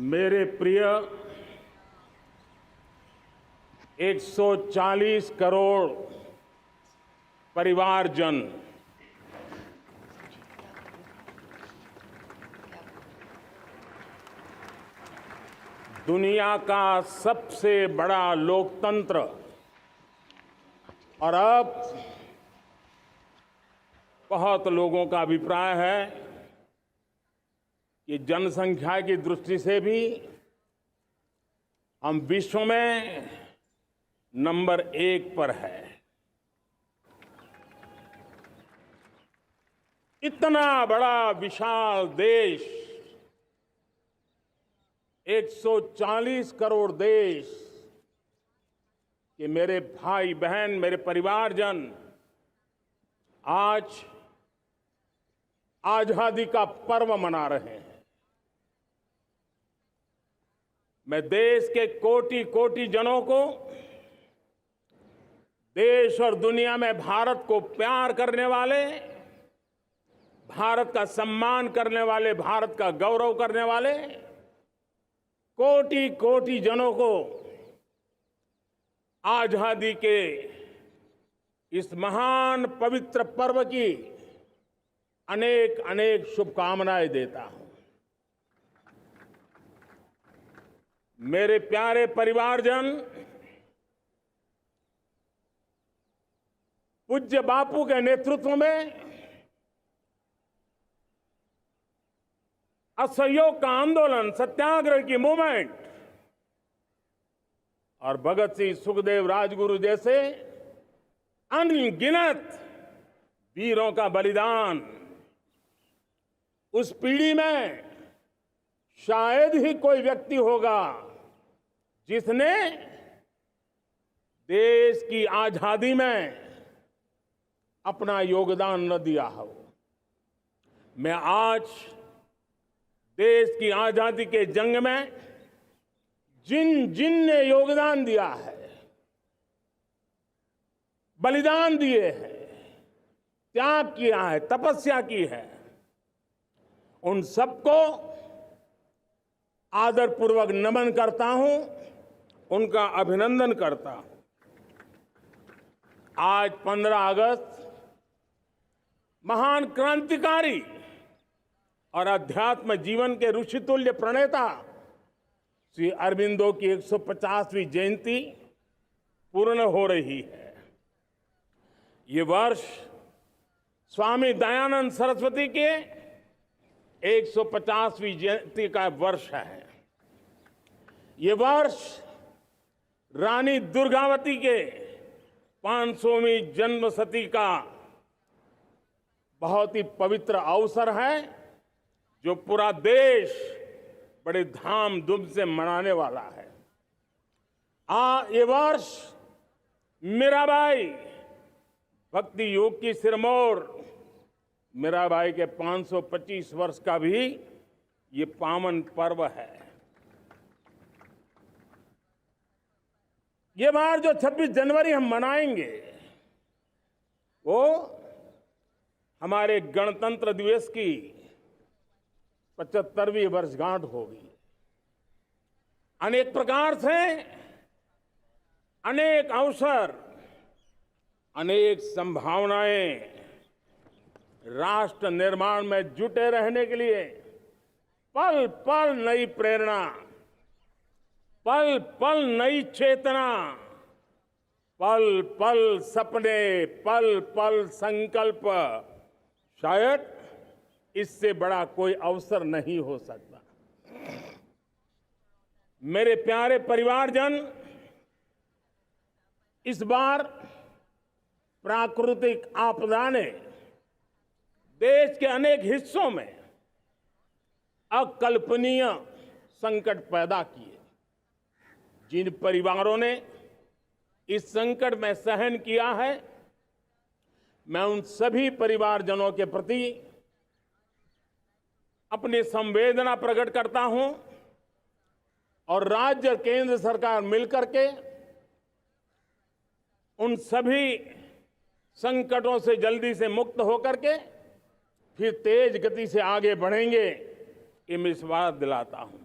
मेरे प्रिय 140 करोड़ परिवारजन, दुनिया का सबसे बड़ा लोकतंत्र और अब बहुत लोगों का अभिप्राय है कि जनसंख्या की दृष्टि से भी हम विश्व में नंबर 1 पर है। इतना बड़ा विशाल देश, 140 करोड़ देश के मेरे भाई बहन, मेरे परिवारजन आज आजादी का पर्व मना रहे हैं। मैं देश के कोटि कोटि जनों को, देश और दुनिया में भारत को प्यार करने वाले, भारत का सम्मान करने वाले, भारत का गौरव करने वाले कोटि कोटि जनों को आजादी के इस महान पवित्र पर्व की अनेक अनेक शुभकामनाएं देता हूं। मेरे प्यारे परिवारजन, पूज्य बापू के नेतृत्व में असहयोग का आंदोलन, सत्याग्रह की मूवमेंट और भगत सिंह, सुखदेव, राजगुरु जैसे अनगिनत वीरों का बलिदान, उस पीढ़ी में शायद ही कोई व्यक्ति होगा जिसने देश की आजादी में अपना योगदान न दिया हो। मैं आज देश की आजादी के जंग में जिन जिन ने योगदान दिया है, बलिदान दिए हैं, त्याग किया है, तपस्या की है, उन सबको आदरपूर्वक नमन करता हूं, उनका अभिनंदन करता हूं। आज 15 अगस्त महान क्रांतिकारी और अध्यात्म जीवन के ऋषितुल्य प्रणेता श्री अरबिंदो की 150वीं जयंती पूर्ण हो रही है। ये वर्ष स्वामी दयानंद सरस्वती के 150वीं जयंती का वर्ष है। ये वर्ष रानी दुर्गावती के 500वीं जन्मशती का बहुत ही पवित्र अवसर है, जो पूरा देश बड़े धामधूम से मनाने वाला है। ये वर्ष मीराबाई, भक्ति योग की सिरमौर मीराबाई के 525 वर्ष का भी ये पावन पर्व है। ये बार जो 26 जनवरी हम मनाएंगे, वो हमारे गणतंत्र दिवस की 75वीं वर्षगांठ होगी। अनेक प्रकार से अनेक अवसर, अनेक संभावनाएं राष्ट्र निर्माण में जुटे रहने के लिए पल पल नई प्रेरणा, पल पल नई चेतना, पल पल सपने, पल पल संकल्प, शायद इससे बड़ा कोई अवसर नहीं हो सकता। मेरे प्यारे परिवारजन, इस बार प्राकृतिक आपदा ने देश के अनेक हिस्सों में अकल्पनीय संकट पैदा किए। जिन परिवारों ने इस संकट में सहन किया है, मैं उन सभी परिवारजनों के प्रति अपनी संवेदना प्रकट करता हूं और राज्य और केंद्र सरकार मिलकर के उन सभी संकटों से जल्दी से मुक्त होकर के फिर तेज गति से आगे बढ़ेंगे, ये मैं विश्वास दिलाता हूं।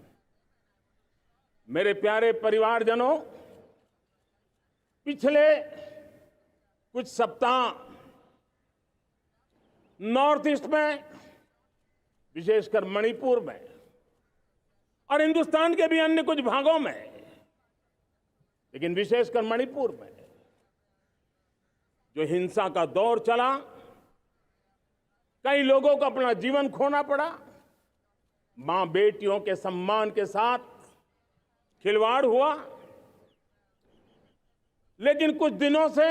मेरे प्यारे परिवारजनों, पिछले कुछ सप्ताह नॉर्थ ईस्ट में, विशेषकर मणिपुर में और हिंदुस्तान के भी अन्य कुछ भागों में, लेकिन विशेषकर मणिपुर में जो हिंसा का दौर चला, कई लोगों को अपना जीवन खोना पड़ा, मां बेटियों के सम्मान के साथ खिलवाड़ हुआ। लेकिन कुछ दिनों से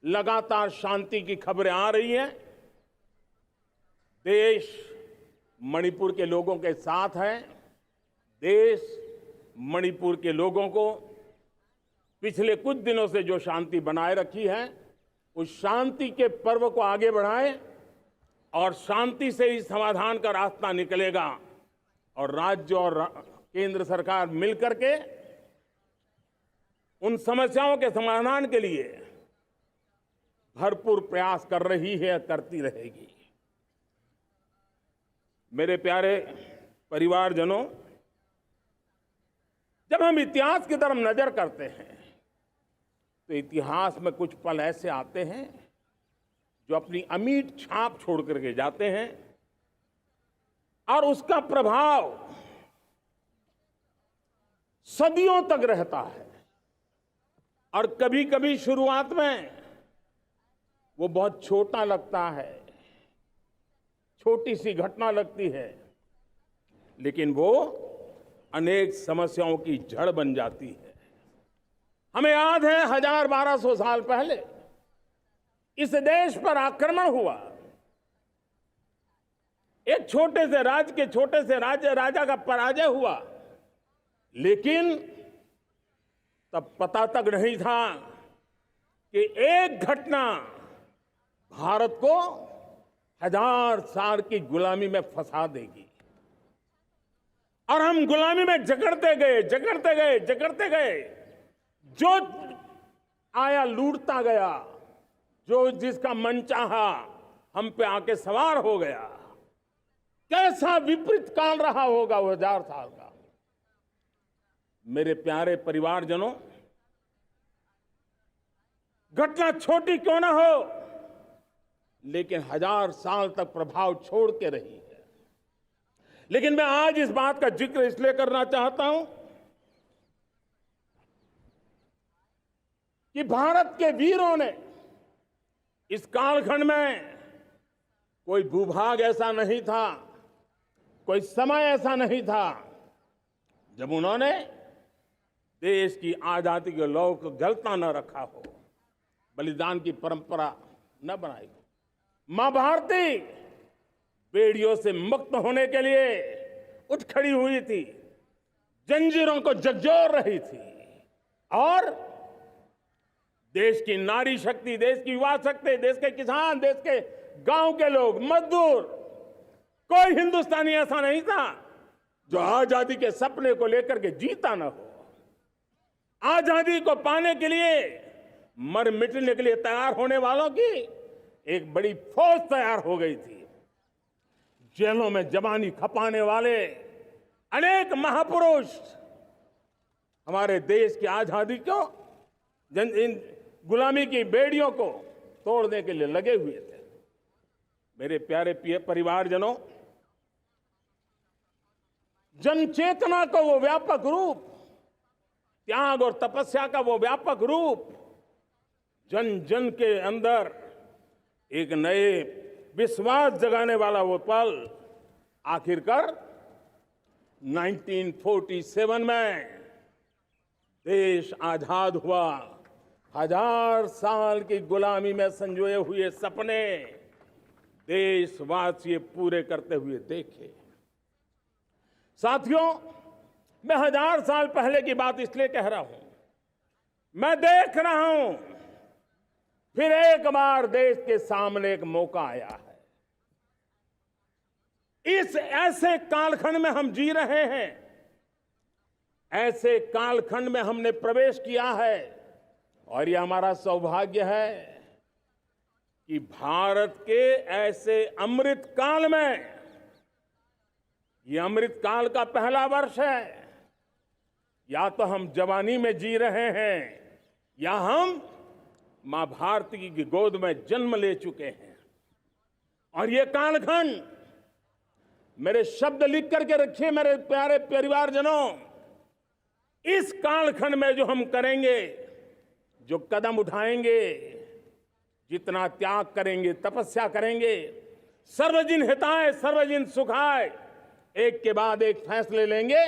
लगातार शांति की खबरें आ रही हैं। देश मणिपुर के लोगों के साथ है। देश मणिपुर के लोगों को पिछले कुछ दिनों से जो शांति बनाए रखी है, उस शांति के पर्व को आगे बढ़ाए और शांति से ही समाधान का रास्ता निकलेगा। और राज्य और केंद्र सरकार मिलकर के उन समस्याओं के समाधान के लिए भरपूर प्रयास कर रही है, करती रहेगी। मेरे प्यारे परिवारजनों, जब हम इतिहास की तरफ नजर करते हैं तो इतिहास में कुछ पल ऐसे आते हैं जो अपनी अमिट छाप छोड़ करके जाते हैं और उसका प्रभाव सदियों तक रहता है। और कभी कभी शुरुआत में वो बहुत छोटा लगता है, छोटी सी घटना लगती है, लेकिन वो अनेक समस्याओं की जड़ बन जाती है। हमें याद है 1200 साल पहले इस देश पर आक्रमण हुआ। एक छोटे से राज्य के छोटे से राजा का पराजय हुआ, लेकिन तब पता तक नहीं था कि एक घटना भारत को 1000 साल की गुलामी में फंसा देगी। और हम गुलामी में जकड़ते गए, जो आया लूटता गया, जो जिसका मन चाहा हम पे आके सवार हो गया। कैसा विपरीत काल रहा होगा वो 1000 साल का। मेरे प्यारे परिवारजनों, घटना छोटी क्यों ना हो, लेकिन 1000 साल तक प्रभाव छोड़ के रही है। लेकिन मैं आज इस बात का जिक्र इसलिए करना चाहता हूं कि भारत के वीरों ने इस कालखंड में कोई भूभाग ऐसा नहीं था, कोई समय ऐसा नहीं था जब उन्होंने देश की आजादी के लौ को जलता न रखा हो, बलिदान की परंपरा न बनाई हो। मां भारती बेड़ियों से मुक्त होने के लिए उठ खड़ी हुई थी, जंजीरों को झकझोर रही थी और देश की नारी शक्ति, देश की युवा शक्ति, देश के किसान, देश के गांव के लोग, मजदूर, कोई हिंदुस्तानी ऐसा नहीं था जो आजादी के सपने को लेकर के जीता न हो। आजादी को पाने के लिए मर मिटने के लिए तैयार होने वालों की एक बड़ी फौज तैयार हो गई थी। जेलों में जवानी खपाने वाले अनेक महापुरुष हमारे देश की आजादी को, इन गुलामी की बेड़ियों को तोड़ने के लिए लगे हुए थे। मेरे प्यारे परिवारजनों, जन चेतना का वो व्यापक रूप, त्याग और तपस्या का वो व्यापक रूप, जन जन के अंदर एक नए विश्वास जगाने वाला वो पल आखिरकार 1947 में देश आजाद हुआ। 1000 साल की गुलामी में संजोए हुए सपने देशवासी पूरे करते हुए देखे। साथियों, मैं 1000 साल पहले की बात इसलिए कह रहा हूं, मैं देख रहा हूं फिर एक बार देश के सामने एक मौका आया है। इस ऐसे कालखंड में हम जी रहे हैं, ऐसे कालखंड में हमने प्रवेश किया है और यह हमारा सौभाग्य है कि भारत के ऐसे अमृत काल में, यह अमृत काल का पहला वर्ष है, या तो हम जवानी में जी रहे हैं या हम मां भारती की गोद में जन्म ले चुके हैं। और ये कालखंड, मेरे शब्द लिख करके रखिए मेरे प्यारे परिवारजनों, इस कालखंड में जो हम करेंगे, जो कदम उठाएंगे, जितना त्याग करेंगे, तपस्या करेंगे, सर्वजन हिताय सर्वजन सुखाय, एक के बाद एक फैसले लेंगे,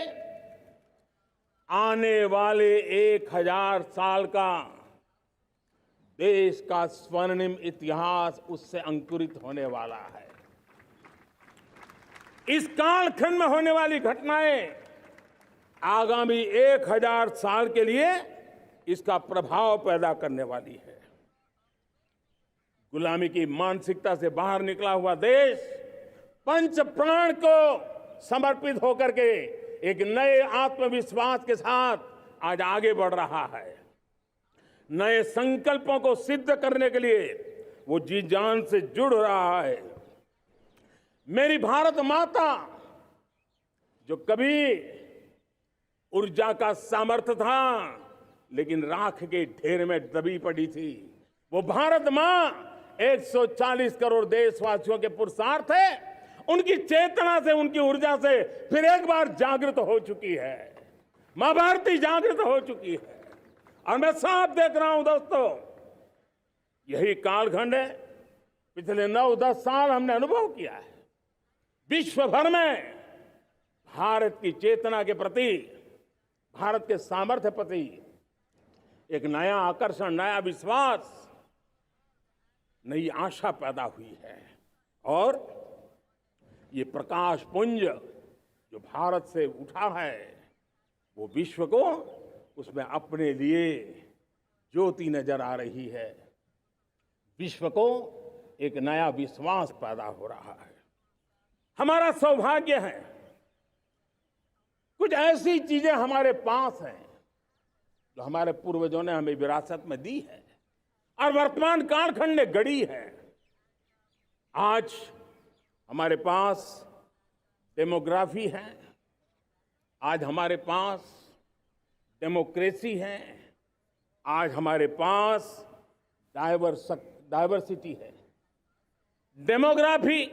आने वाले 1000 साल का देश का स्वर्णिम इतिहास उससे अंकुरित होने वाला है। इस कालखंड में होने वाली घटनाएं आगामी 1000 साल के लिए इसका प्रभाव पैदा करने वाली है। गुलामी की मानसिकता से बाहर निकला हुआ देश पंच प्राण को समर्पित होकर के एक नए आत्मविश्वास के साथ आज आगे बढ़ रहा है। नए संकल्पों को सिद्ध करने के लिए वो जी जान से जुड़ रहा है। मेरी भारत माता, जो कभी ऊर्जा का सामर्थ्य था लेकिन राख के ढेर में दबी पड़ी थी, वो भारत मां 140 करोड़ देशवासियों के पुरुषार्थ है। उनकी चेतना से, उनकी ऊर्जा से फिर एक बार जागृत हो चुकी है। मां भारती जागृत हो चुकी है। और मैं साफ देख रहा हूं दोस्तों, यही कालखंड है। पिछले 9-10 साल हमने अनुभव किया है, विश्व भर में भारत की चेतना के प्रति, भारत के सामर्थ्य प्रति एक नया आकर्षण, नया विश्वास, नई आशा पैदा हुई है। और ये प्रकाश पुंज जो भारत से उठा है, वो विश्व को उसमें अपने लिए ज्योति नजर आ रही है। विश्व को एक नया विश्वास पैदा हो रहा है। हमारा सौभाग्य है, कुछ ऐसी चीजें हमारे पास हैं जो हमारे पूर्वजों ने हमें विरासत में दी है और वर्तमान कालखंड ने गढ़ी है। आज हमारे पास डेमोग्राफी है, आज हमारे पास डेमोक्रेसी है, आज हमारे पास डाइवर्सिटी है। डेमोग्राफी,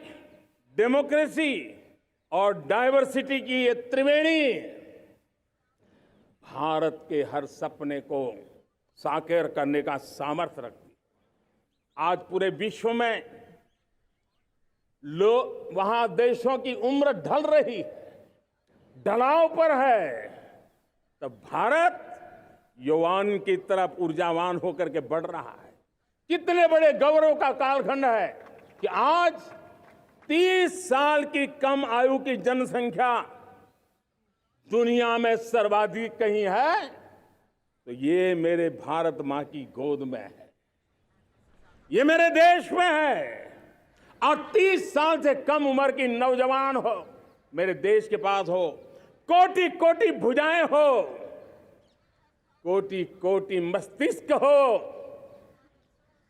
डेमोक्रेसी और डाइवर्सिटी की ये त्रिवेणी भारत के हर सपने को साकार करने का सामर्थ्य रखती। आज पूरे विश्व में वहां देशों की उम्र ढल रही है, ढलाव पर है, तब भारत यौवन की तरफ ऊर्जावान होकर के बढ़ रहा है। कितने बड़े गौरव का कालखंड है कि आज 30 साल की कम आयु की जनसंख्या दुनिया में सर्वाधिक कहीं है तो ये मेरे भारत मां की गोद में है, ये मेरे देश में है। और 30 साल से कम उम्र की नौजवान हो मेरे देश के पास हो, कोटि कोटि भुजाएं हो, कोटि कोटि मस्तिष्क हो,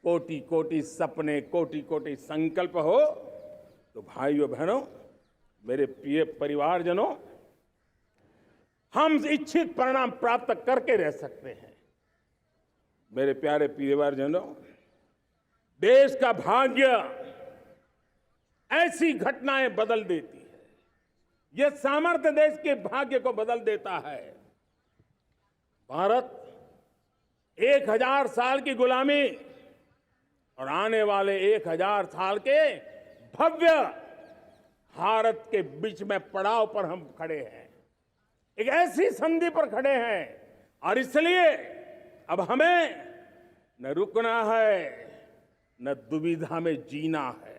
कोटि कोटि सपने, कोटि कोटि संकल्प हो, तो भाइयों बहनों, मेरे प्रिय परिवारजनों, हम इच्छित परिणाम प्राप्त करके रह सकते हैं। मेरे प्यारे परिवारजनों, देश का भाग्य ऐसी घटनाएं बदल देती है। यह सामर्थ्य देश के भाग्य को बदल देता है। भारत 1000 साल की गुलामी और आने वाले 1000 साल के भव्य भारत के बीच में पड़ाव पर हम खड़े हैं, एक ऐसी संधि पर खड़े हैं। और इसलिए अब हमें न रुकना है, न दुविधा में जीना है।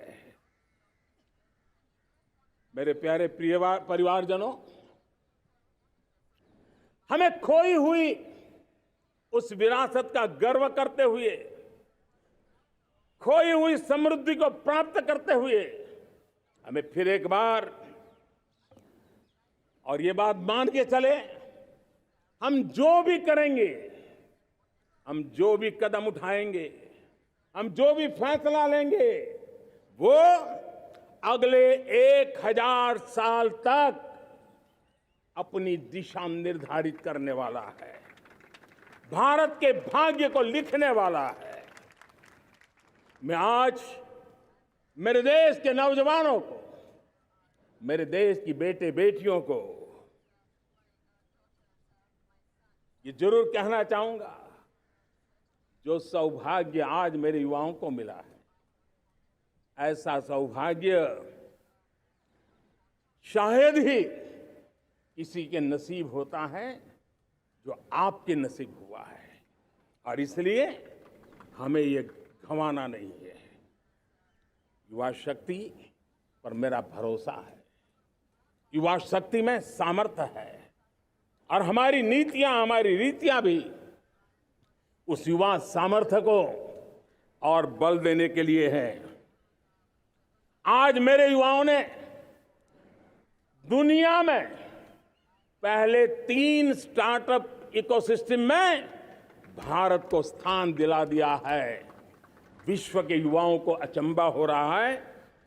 मेरे प्यारे प्रिय परिवारजनों, हमें खोई हुई उस विरासत का गर्व करते हुए, खोई हुई समृद्धि को प्राप्त करते हुए, हमें फिर एक बार, और ये बात मान के चले, हम जो भी करेंगे, हम जो भी कदम उठाएंगे, हम जो भी फैसला लेंगे, वो अगले 1000 साल तक अपनी दिशा निर्धारित करने वाला है, भारत के भाग्य को लिखने वाला है। मैं आज मेरे देश के नौजवानों को, मेरे देश की बेटे बेटियों को ये जरूर कहना चाहूंगा, जो सौभाग्य आज मेरे युवाओं को मिला है, ऐसा सौभाग्य शायद ही किसी के नसीब होता है जो आपके नसीब हुआ है। और इसलिए हमें ये गंवाना नहीं है। युवा शक्ति पर मेरा भरोसा है, युवा शक्ति में सामर्थ्य है, और हमारी नीतियां, हमारी रीतियां भी उस युवा सामर्थ्य को और बल देने के लिए है। आज मेरे युवाओं ने दुनिया में पहले 3 स्टार्टअप इकोसिस्टम में भारत को स्थान दिला दिया है। विश्व के युवाओं को अचंभा हो रहा है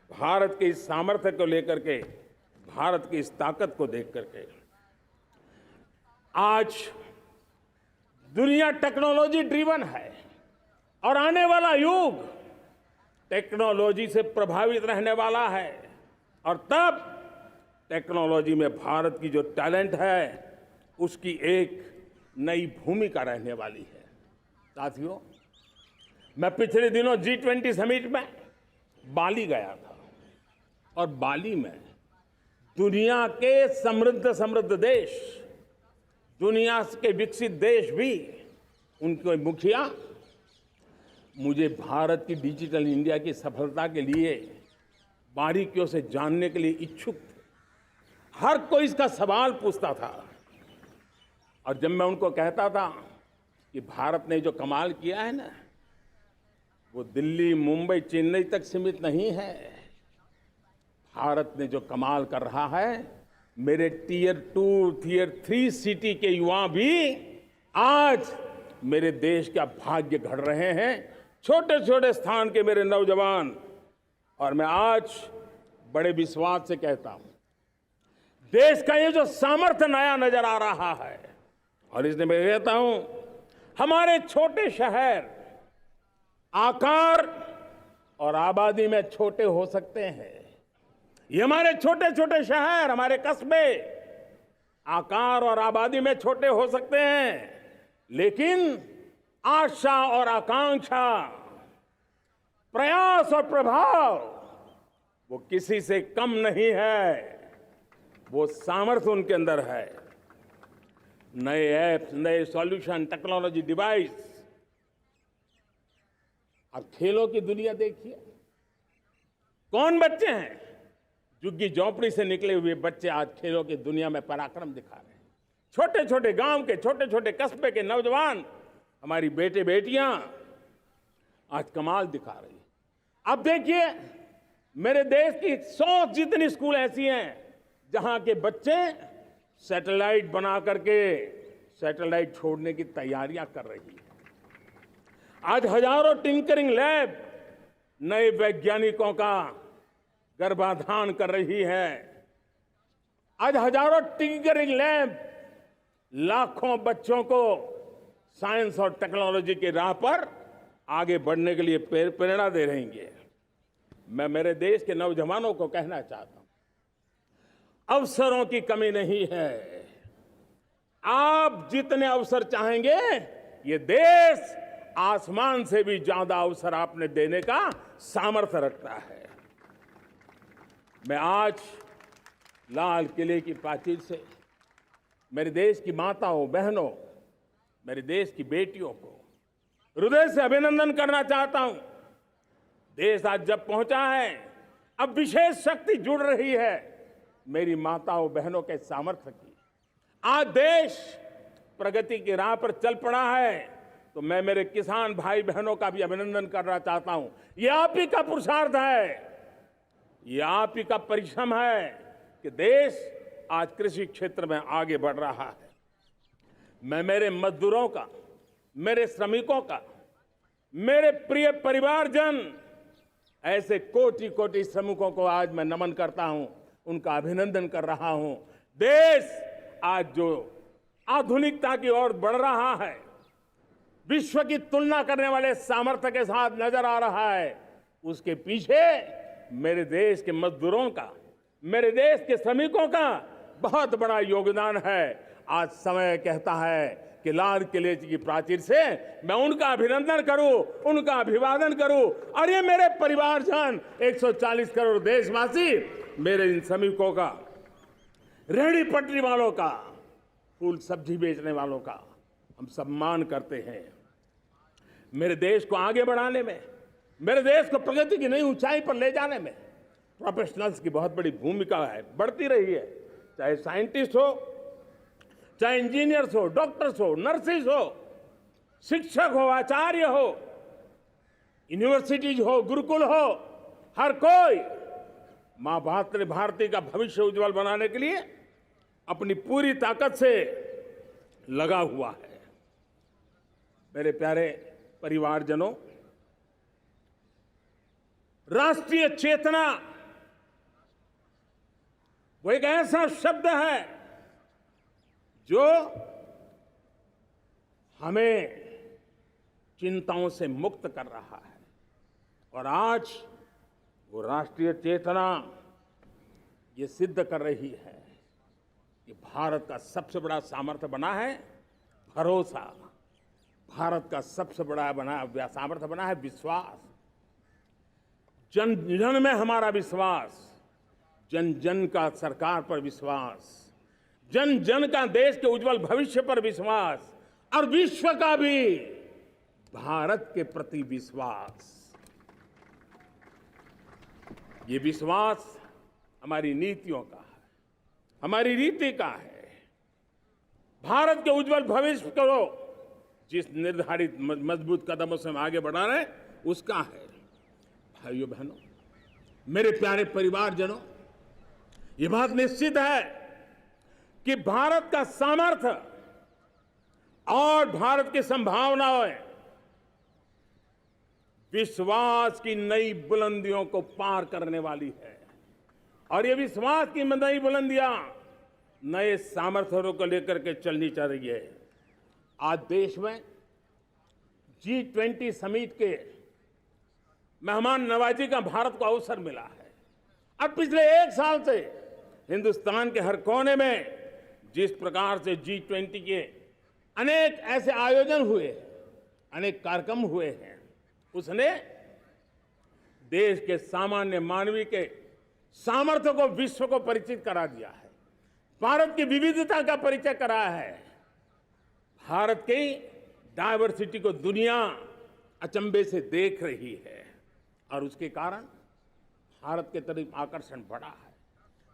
भारत के इस सामर्थ्य को लेकर के, भारत की इस ताकत को देख करके। आज दुनिया टेक्नोलॉजी ड्रिवन है और आने वाला युग टेक्नोलॉजी से प्रभावित रहने वाला है, और तब टेक्नोलॉजी में भारत की जो टैलेंट है उसकी एक नई भूमिका रहने वाली है। साथियों, मैं पिछले दिनों G20 समिट में बाली गया था, और बाली में दुनिया के समृद्ध देश, दुनिया के विकसित देश भी, उनके मुखिया मुझे भारत की डिजिटल इंडिया की सफलता के लिए बारीकियों से जानने के लिए इच्छुक थे। हर कोई इसका सवाल पूछता था, और जब मैं उनको कहता था कि भारत ने जो कमाल किया है ना, वो दिल्ली, मुंबई, चेन्नई तक सीमित नहीं है। भारत ने जो कमाल कर रहा है, मेरे टियर 2, टियर 3 सिटी के युवा भी आज मेरे देश का भाग्य गढ़ रहे हैं। छोटे छोटे स्थान के मेरे नौजवान, और मैं आज बड़े विश्वास से कहता हूं, देश का ये जो सामर्थ्य नया नजर आ रहा है, और इसलिए मैं कहता हूं, हमारे छोटे शहर आकार और आबादी में छोटे हो सकते हैं। ये हमारे छोटे छोटे शहर, हमारे कस्बे आकार और आबादी में छोटे हो सकते हैं, लेकिन आशा और आकांक्षा, प्रयास और प्रभाव वो किसी से कम नहीं है। वो सामर्थ्य उनके अंदर है। नए ऐप्स, नए सॉल्यूशन, टेक्नोलॉजी डिवाइस। अब खेलों की दुनिया देखिए, कौन बच्चे हैं? झुग्गी झोंपड़ी से निकले हुए बच्चे आज खेलों की दुनिया में पराक्रम दिखा रहे हैं। छोटे छोटे गांव के, छोटे छोटे कस्बे के नौजवान, हमारी बेटे बेटियां आज कमाल दिखा रही हैं। अब देखिए, मेरे देश की 100 जितनी स्कूल ऐसी हैं जहां के बच्चे सैटेलाइट बना करके सैटेलाइट छोड़ने की तैयारियां कर रही हैं। आज हजारों टिंकरिंग लैब नए वैज्ञानिकों का गर्भाधान कर रही है। आज हजारों टिंकरिंग लैब लाखों बच्चों को साइंस और टेक्नोलॉजी की राह पर आगे बढ़ने के लिए प्रेरणा दे रही हैं। मैं मेरे देश के नौजवानों को कहना चाहता हूं, अवसरों की कमी नहीं है। आप जितने अवसर चाहेंगे, ये देश आसमान से भी ज्यादा अवसर आपने देने का सामर्थ्य रखता है। मैं आज लाल किले की प्राचीर से मेरे देश की माताओं, बहनों, मेरे देश की बेटियों को हृदय से अभिनंदन करना चाहता हूं। देश आज जब पहुंचा है, अब विशेष शक्ति जुड़ रही है मेरी माताओं बहनों के सामर्थ्य की। आज देश प्रगति की राह पर चल पड़ा है, तो मैं मेरे किसान भाई बहनों का भी अभिनंदन करना चाहता हूं। ये आप ही का पुरुषार्थ है, ये आप ही का परिश्रम है कि देश आज कृषि क्षेत्र में आगे बढ़ रहा है। मैं मेरे मजदूरों का, मेरे श्रमिकों का, मेरे प्रिय परिवारजन, ऐसे कोटि कोटि श्रमिकों को आज मैं नमन करता हूं, उनका अभिनंदन कर रहा हूं। देश आज जो आधुनिकता की ओर बढ़ रहा है, विश्व की तुलना करने वाले सामर्थ्य के साथ नजर आ रहा है, उसके पीछे मेरे देश के मजदूरों का, मेरे देश के श्रमिकों का बहुत बड़ा योगदान है। आज समय कहता है कि लाल किले की प्राचीर से मैं उनका अभिनंदन करूं, उनका अभिवादन करूं, और ये मेरे परिवारजन 140 करोड़ देशवासी, मेरे इन श्रमिकों का, रेहड़ी पटरी वालों का, फूल सब्जी बेचने वालों का हम सम्मान करते हैं। मेरे देश को आगे बढ़ाने में, मेरे देश को प्रगति की नई ऊंचाई पर ले जाने में प्रोफेशनल्स की बहुत बड़ी भूमिका है, बढ़ती रही है। चाहे साइंटिस्ट हो, चाहे इंजीनियर्स हो, डॉक्टर्स हो, नर्सिस हो, शिक्षक हो, आचार्य हो, यूनिवर्सिटीज हो, गुरुकुल हो, हर कोई मां भारती का भविष्य उज्जवल बनाने के लिए अपनी पूरी ताकत से लगा हुआ है। मेरे प्यारे परिवारजनों, राष्ट्रीय चेतना वो एक ऐसा शब्द है जो हमें चिंताओं से मुक्त कर रहा है, और आज वो राष्ट्रीय चेतना ये सिद्ध कर रही है कि भारत का सबसे बड़ा सामर्थ्य बना है भरोसा, भारत का सबसे बड़ा सामर्थ्य बना है विश्वास। जन जन में हमारा विश्वास, जन जन का सरकार पर विश्वास, जन जन का देश के उज्जवल भविष्य पर विश्वास, और विश्व का भी भारत के प्रति विश्वास। ये विश्वास हमारी नीतियों का है, हमारी रीति का है। भारत के उज्जवल भविष्य को जिस निर्धारित मजबूत कदमों से हम आगे बढ़ा रहे हैं, उसका है। भाइयों बहनों, मेरे प्यारे परिवारजनों, ये बात निश्चित है कि भारत का सामर्थ्य और भारत की संभावनाएं विश्वास की नई बुलंदियों को पार करने वाली है, और ये विश्वास की नई बुलंदियां नए सामर्थ्यों को लेकर के चलनी चाह रही है। आज देश में G20 समिट के मेहमान नवाजी का भारत को अवसर मिला है। अब पिछले एक साल से हिंदुस्तान के हर कोने में जिस प्रकार से G20 के अनेक ऐसे आयोजन हुए, अनेक कार्यक्रम हुए हैं, उसने देश के सामान्य मानवीय के सामर्थ्य को विश्व को परिचित करा दिया है, भारत की विविधता का परिचय कराया है, भारत की डायवर्सिटी को दुनिया अचंभे से देख रही है, और उसके कारण भारत के तरफ आकर्षण बढ़ा है,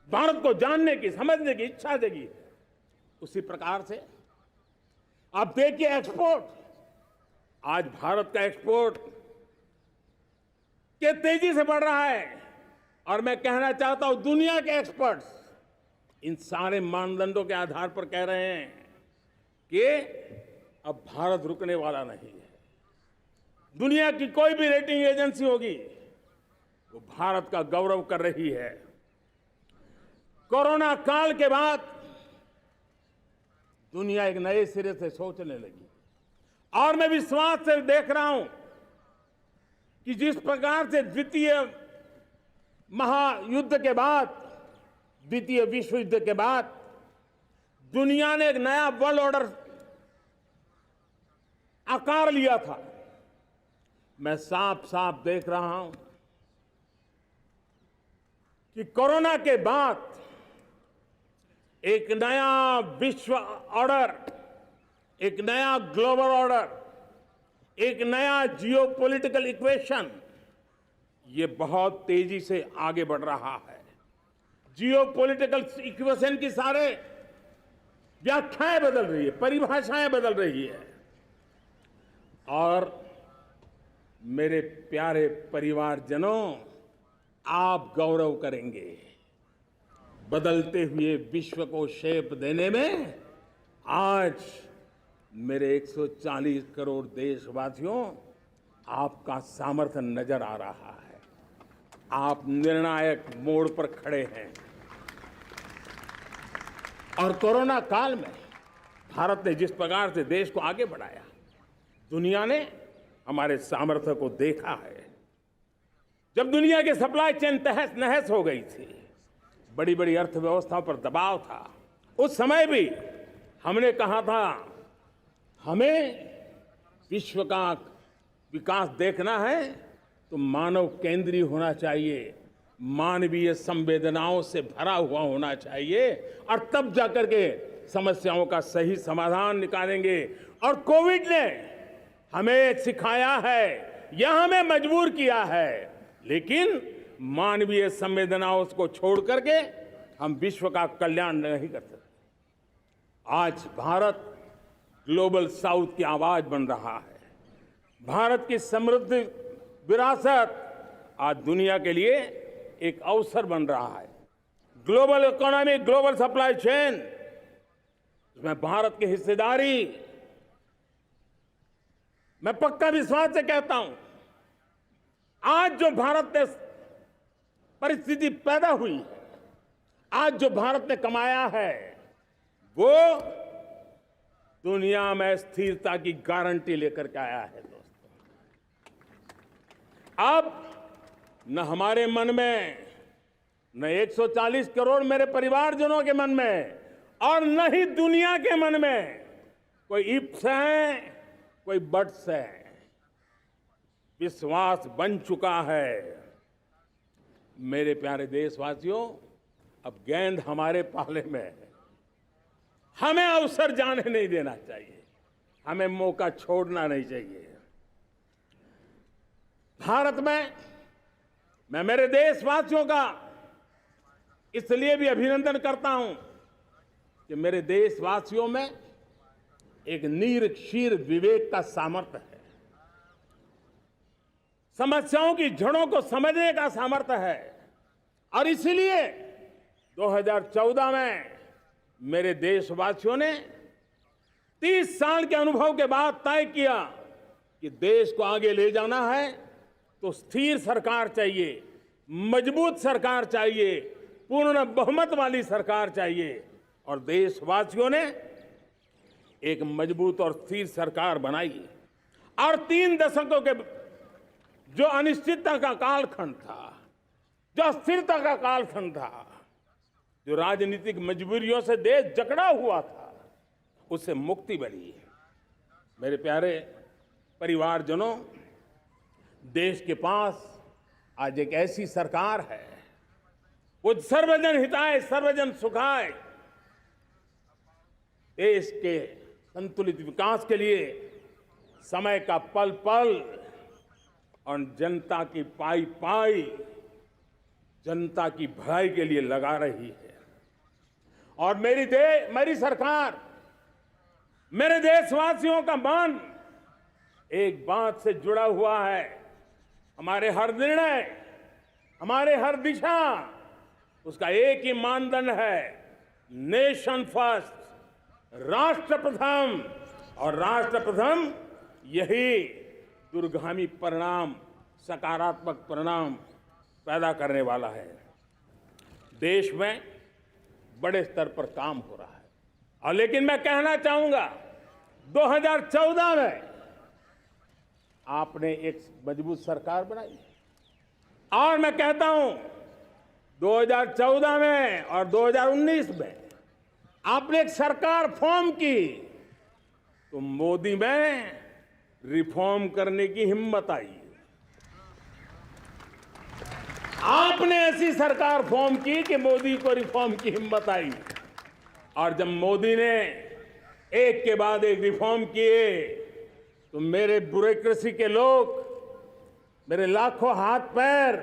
भारत को जानने की, समझने की इच्छा जगी है। उसी प्रकार से आप देखिए एक्सपोर्ट, आज भारत का एक्सपोर्ट के तेजी से बढ़ रहा है, और मैं कहना चाहता हूं दुनिया के एक्सपर्ट्स इन सारे मानदंडों के आधार पर कह रहे हैं कि अब भारत रुकने वाला नहीं है। दुनिया की कोई भी रेटिंग एजेंसी होगी, वो भारत का गौरव कर रही है। कोरोना काल के बाद दुनिया एक नए सिरे से सोचने लगी, और मैं विश्वास से देख रहा हूं कि जिस प्रकार से द्वितीय महायुद्ध के बाद, द्वितीय विश्व युद्ध के बाद दुनिया ने एक नया वर्ल्ड ऑर्डर आकार लिया था, मैं साफ साफ देख रहा हूं कि कोरोना के बाद एक नया विश्व ऑर्डर, एक नया ग्लोबल ऑर्डर, एक नया जियोपॉलिटिकल इक्वेशन, ये बहुत तेजी से आगे बढ़ रहा है। जियोपॉलिटिकल इक्वेशन की सारे व्याख्याएं बदल रही है, परिभाषाएं बदल रही है, और मेरे प्यारे परिवारजनों, आप गौरव करेंगे। बदलते हुए विश्व को शेप देने में आज मेरे 140 करोड़ देशवासियों, आपका सामर्थ्य नजर आ रहा है। आप निर्णायक मोड़ पर खड़े हैं। और कोरोना काल में भारत ने जिस प्रकार से देश को आगे बढ़ाया, दुनिया ने हमारे सामर्थ्य को देखा है। जब दुनिया की सप्लाई चेन तहस नहस हो गई थी, बड़ी बड़ी अर्थव्यवस्थाओं पर दबाव था, उस समय भी हमने कहा था हमें विश्व का विकास देखना है तो मानव केंद्रीय होना चाहिए, मानवीय संवेदनाओं से भरा हुआ होना चाहिए, और तब जाकर के समस्याओं का सही समाधान निकालेंगे। और कोविड ने हमें सिखाया है या हमें मजबूर किया है, लेकिन मानवीय संवेदनाओं को छोड़ करके हम विश्व का कल्याण नहीं कर सकते। आज भारत ग्लोबल साउथ की आवाज बन रहा है। भारत की समृद्ध विरासत आज दुनिया के लिए एक अवसर बन रहा है। Global economy, global supply chain, इसमें भारत की हिस्सेदारी, मैं पक्का विश्वास से कहता हूं, आज जो भारत ने परिस्थिति पैदा हुई है, आज जो भारत ने कमाया है, वो दुनिया में स्थिरता की गारंटी लेकर के आया है। दोस्तों, अब न हमारे मन में, न 140 करोड़ मेरे परिवारजनों के मन में, और न ही दुनिया के मन में कोई इफ्स है, कोई बट्स है। विश्वास बन चुका है। मेरे प्यारे देशवासियों, अब गेंद हमारे पाले में है। हमें अवसर जाने नहीं देना चाहिए, हमें मौका छोड़ना नहीं चाहिए। भारत में मैं मेरे देशवासियों का इसलिए भी अभिनंदन करता हूं कि मेरे देशवासियों में एक नीर-क्षीर विवेक का सामर्थ्य है, समस्याओं की जड़ों को समझने का सामर्थ्य है। और इसलिए 2014 में मेरे देशवासियों ने 30 साल के अनुभव के बाद तय किया कि देश को आगे ले जाना है तो स्थिर सरकार चाहिए, मजबूत सरकार चाहिए, पूर्ण बहुमत वाली सरकार चाहिए। और देशवासियों ने एक मजबूत और स्थिर सरकार बनाई। और 3 दशकों के जो अनिश्चितता का कालखंड था, जो अस्थिरता का कालखंड था, जो राजनीतिक मजबूरियों से देश जकड़ा हुआ था, उससे मुक्ति मिली। मेरे प्यारे परिवारजनों, देश के पास आज एक ऐसी सरकार है, वो सर्वजन हिताय सर्वजन सुखाय, देश के संतुलित विकास के लिए समय का पल पल और जनता की पाई पाई, जनता की भलाई के लिए लगा रही है। और मेरी सरकार, मेरे देशवासियों का मन एक बात से जुड़ा हुआ है। हमारे हर निर्णय, हमारे हर दिशा, उसका एक ही मानदंड है, नेशन फर्स्ट, राष्ट्र प्रथम। और राष्ट्र प्रथम यही दूरगामी परिणाम, सकारात्मक परिणाम पैदा करने वाला है। देश में बड़े स्तर पर काम हो रहा है। और लेकिन मैं कहना चाहूंगा, 2014 में आपने एक मजबूत सरकार बनाई, और मैं कहता हूं 2014 में और 2019 में आपने एक सरकार फॉर्म की, तो मोदी में रिफॉर्म करने की हिम्मत आई। आपने ऐसी सरकार फॉर्म की कि मोदी को रिफॉर्म की हिम्मत आई। और जब मोदी ने एक के बाद एक रिफॉर्म किए, तो मेरे ब्यूरोक्रेसी के लोग, मेरे लाखों हाथ पैर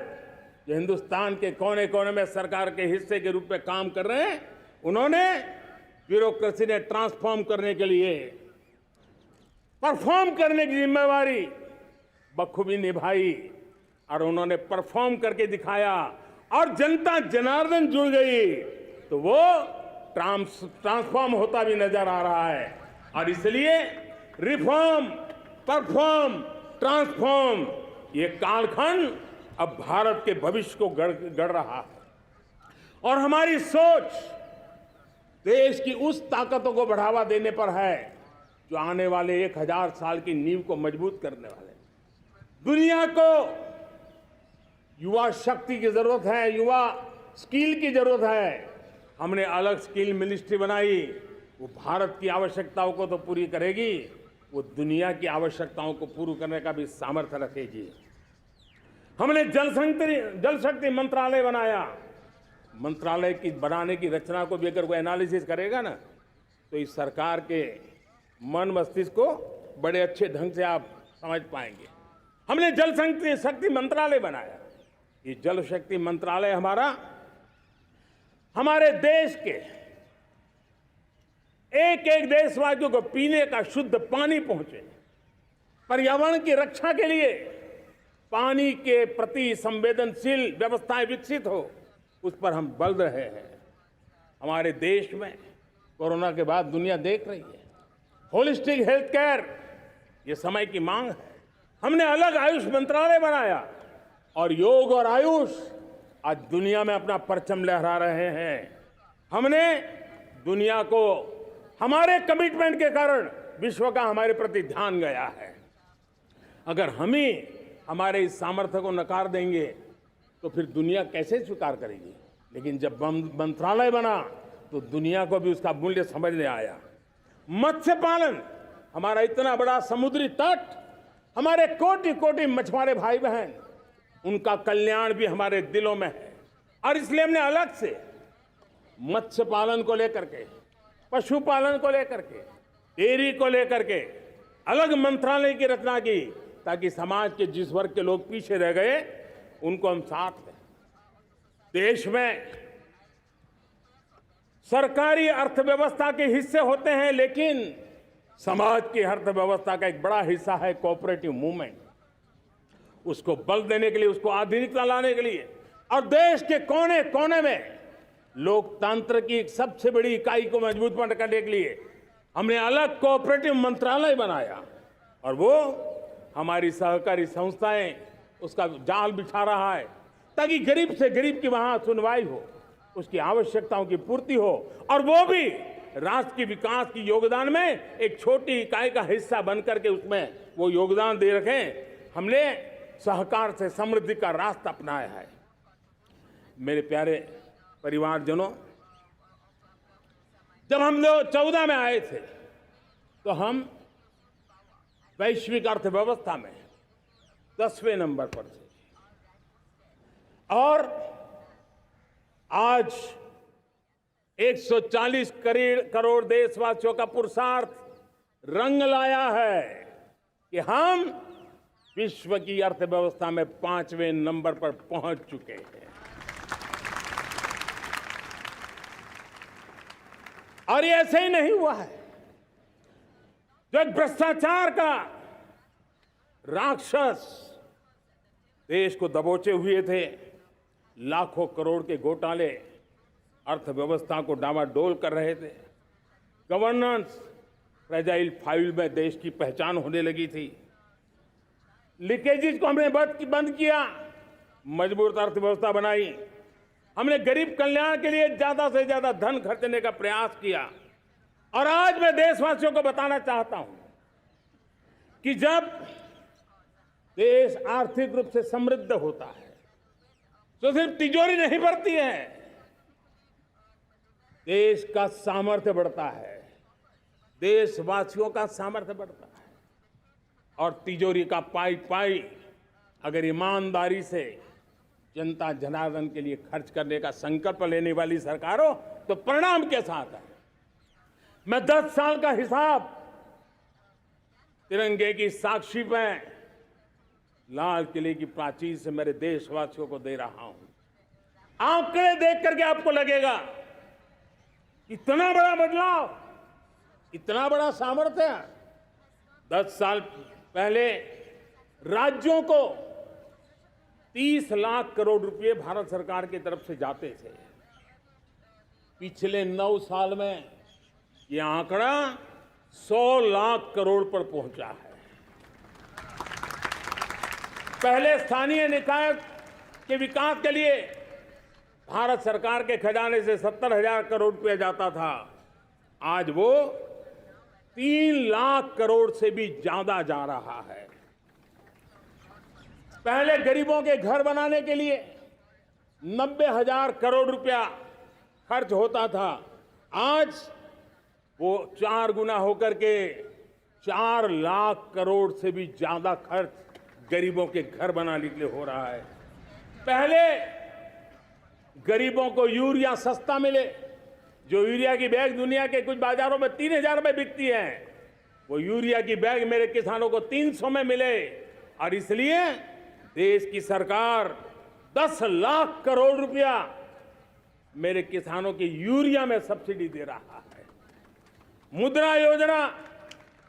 जो हिंदुस्तान के कोने कोने में सरकार के हिस्से के रूप में काम कर रहे हैं, उन्होंने ब्यूरोक्रेसी ने ट्रांसफॉर्म करने के लिए, परफॉर्म करने की जिम्मेवारी बखूबी निभाई। और उन्होंने परफॉर्म करके दिखाया, और जनता जनार्दन जुड़ गई, तो वो ट्रांसफॉर्म होता भी नजर आ रहा है। और इसलिए रिफॉर्म, परफॉर्म, ट्रांसफॉर्म, ये कालखंड अब भारत के भविष्य को गढ़ रहा है। और हमारी सोच देश की उस ताकतों को बढ़ावा देने पर है जो आने वाले 1000 साल की नींव को मजबूत करने वाले हैं। दुनिया को युवा शक्ति की जरूरत है, युवा स्किल की जरूरत है। हमने अलग स्किल मिनिस्ट्री बनाई, वो भारत की आवश्यकताओं को तो पूरी करेगी, वो दुनिया की आवश्यकताओं को पूरी करने का भी सामर्थ्य रखेगी। हमने जल शक्ति मंत्रालय बनाया। मंत्रालय की बनाने की रचना को भी अगर कोई एनालिसिस करेगा ना, तो इस सरकार के मन मस्तिष्क को बड़े अच्छे ढंग से आप समझ पाएंगे। हमने जल शक्ति मंत्रालय बनाया। ये जल शक्ति मंत्रालय हमारे देश के एक एक देशवासियों को पीने का शुद्ध पानी पहुंचे, पर्यावरण की रक्षा के लिए पानी के प्रति संवेदनशील व्यवस्थाएं विकसित हो, उस पर हम बल रहे हैं। हमारे देश में कोरोना के बाद दुनिया देख रही है होलिस्टिक हेल्थ केयर, ये समय की मांग है। हमने अलग आयुष मंत्रालय बनाया और योग और आयुष आज दुनिया में अपना परचम लहरा रहे हैं। हमने दुनिया को हमारे कमिटमेंट के कारण विश्व का हमारे प्रति ध्यान गया है। अगर हम ही हमारे इस सामर्थ्य को नकार देंगे तो फिर दुनिया कैसे स्वीकार करेगी। लेकिन जब मंत्रालय बना तो दुनिया को भी उसका मूल्य समझ में आया। मत्स्य पालन, हमारा इतना बड़ा समुद्री तट, हमारे कोटि कोटि मछुआरे भाई बहन, उनका कल्याण भी हमारे दिलों में है। और इसलिए हमने अलग से मत्स्य पालन को लेकर के, पशुपालन को लेकर के, डेयरी को लेकर के अलग मंत्रालय की रचना की, ताकि समाज के जिस वर्ग के लोग पीछे रह गए उनको हम साथ लें। देश में सरकारी अर्थव्यवस्था के हिस्से होते हैं, लेकिन समाज की अर्थव्यवस्था का एक बड़ा हिस्सा है कोऑपरेटिव मूवमेंट। उसको बल देने के लिए, उसको आधुनिकता लाने के लिए और देश के कोने कोने में लोकतंत्र की एक सबसे बड़ी इकाई को मजबूत करने के लिए हमने अलग कोऑपरेटिव मंत्रालय बनाया। और वो हमारी सहकारी संस्थाएं उसका जाल बिछा रहा है, ताकि गरीब से गरीब की वहां सुनवाई हो, उसकी आवश्यकताओं की पूर्ति हो, और वो भी राष्ट्र के विकास की योगदान में एक छोटी इकाई का हिस्सा बनकर के उसमें वो योगदान दे रखें। हमने सहकार से समृद्धि का रास्ता अपनाया है। मेरे प्यारे परिवारजनों, जब हम 2014 में आए थे तो हम वैश्विक अर्थव्यवस्था में 10वें नंबर पर थे, और आज 140 करोड़ देशवासियों का पुरुषार्थ रंग लाया है कि हम विश्व की अर्थव्यवस्था में 5वें नंबर पर पहुंच चुके हैं। और ये ऐसे ही नहीं हुआ है। जो एक भ्रष्टाचार का राक्षस देश को दबोचे हुए थे, लाखों करोड़ के घोटाले अर्थव्यवस्था को डामाडोल कर रहे थे, गवर्नेंस फ्रेजाइल फाइल में देश की पहचान होने लगी थी, लीकेजेस को हमने बंद किया, मजबूत अर्थव्यवस्था बनाई, हमने गरीब कल्याण के लिए ज्यादा से ज्यादा धन खर्चने का प्रयास किया। और आज मैं देशवासियों को बताना चाहता हूं कि जब देश आर्थिक रूप से समृद्ध होता है तो सिर्फ तिजोरी नहीं बढ़ती है, देश का सामर्थ्य बढ़ता है, देशवासियों का सामर्थ्य बढ़ता है। और तिजोरी का पाई पाई अगर ईमानदारी से जनता जनार्दन के लिए खर्च करने का संकल्प लेने वाली सरकार हो तो परिणाम के साथ है। मैं 10 साल का हिसाब तिरंगे की साक्षी में लाल किले की प्राचीर से मेरे देशवासियों को दे रहा हूं। आंकड़े देख करके आपको लगेगा इतना बड़ा बदलाव, इतना बड़ा सामर्थ्य। 10 साल पहले राज्यों को 30 लाख करोड़ रुपए भारत सरकार की तरफ से जाते थे। पिछले 9 साल में यह आंकड़ा 100 लाख करोड़ पर पहुंचा है। पहले स्थानीय निकाय के विकास के लिए भारत सरकार के खजाने से 70,000 करोड़ रुपया जाता था, आज वो 3 लाख करोड़ से भी ज्यादा जा रहा है। पहले गरीबों के घर बनाने के लिए 90,000 करोड़ रुपया खर्च होता था। आज वो 4 गुना होकर के 4 लाख करोड़ से भी ज्यादा खर्च गरीबों के घर बनाने के लिए हो रहा है। पहले गरीबों को यूरिया सस्ता मिले, जो यूरिया की बैग दुनिया के कुछ बाजारों में 3,000 में बिकती है, वो यूरिया की बैग मेरे किसानों को 300 में मिले। और इसलिए देश की सरकार 10 लाख करोड़ रुपया मेरे किसानों की यूरिया में सब्सिडी दे रहा है। मुद्रा योजना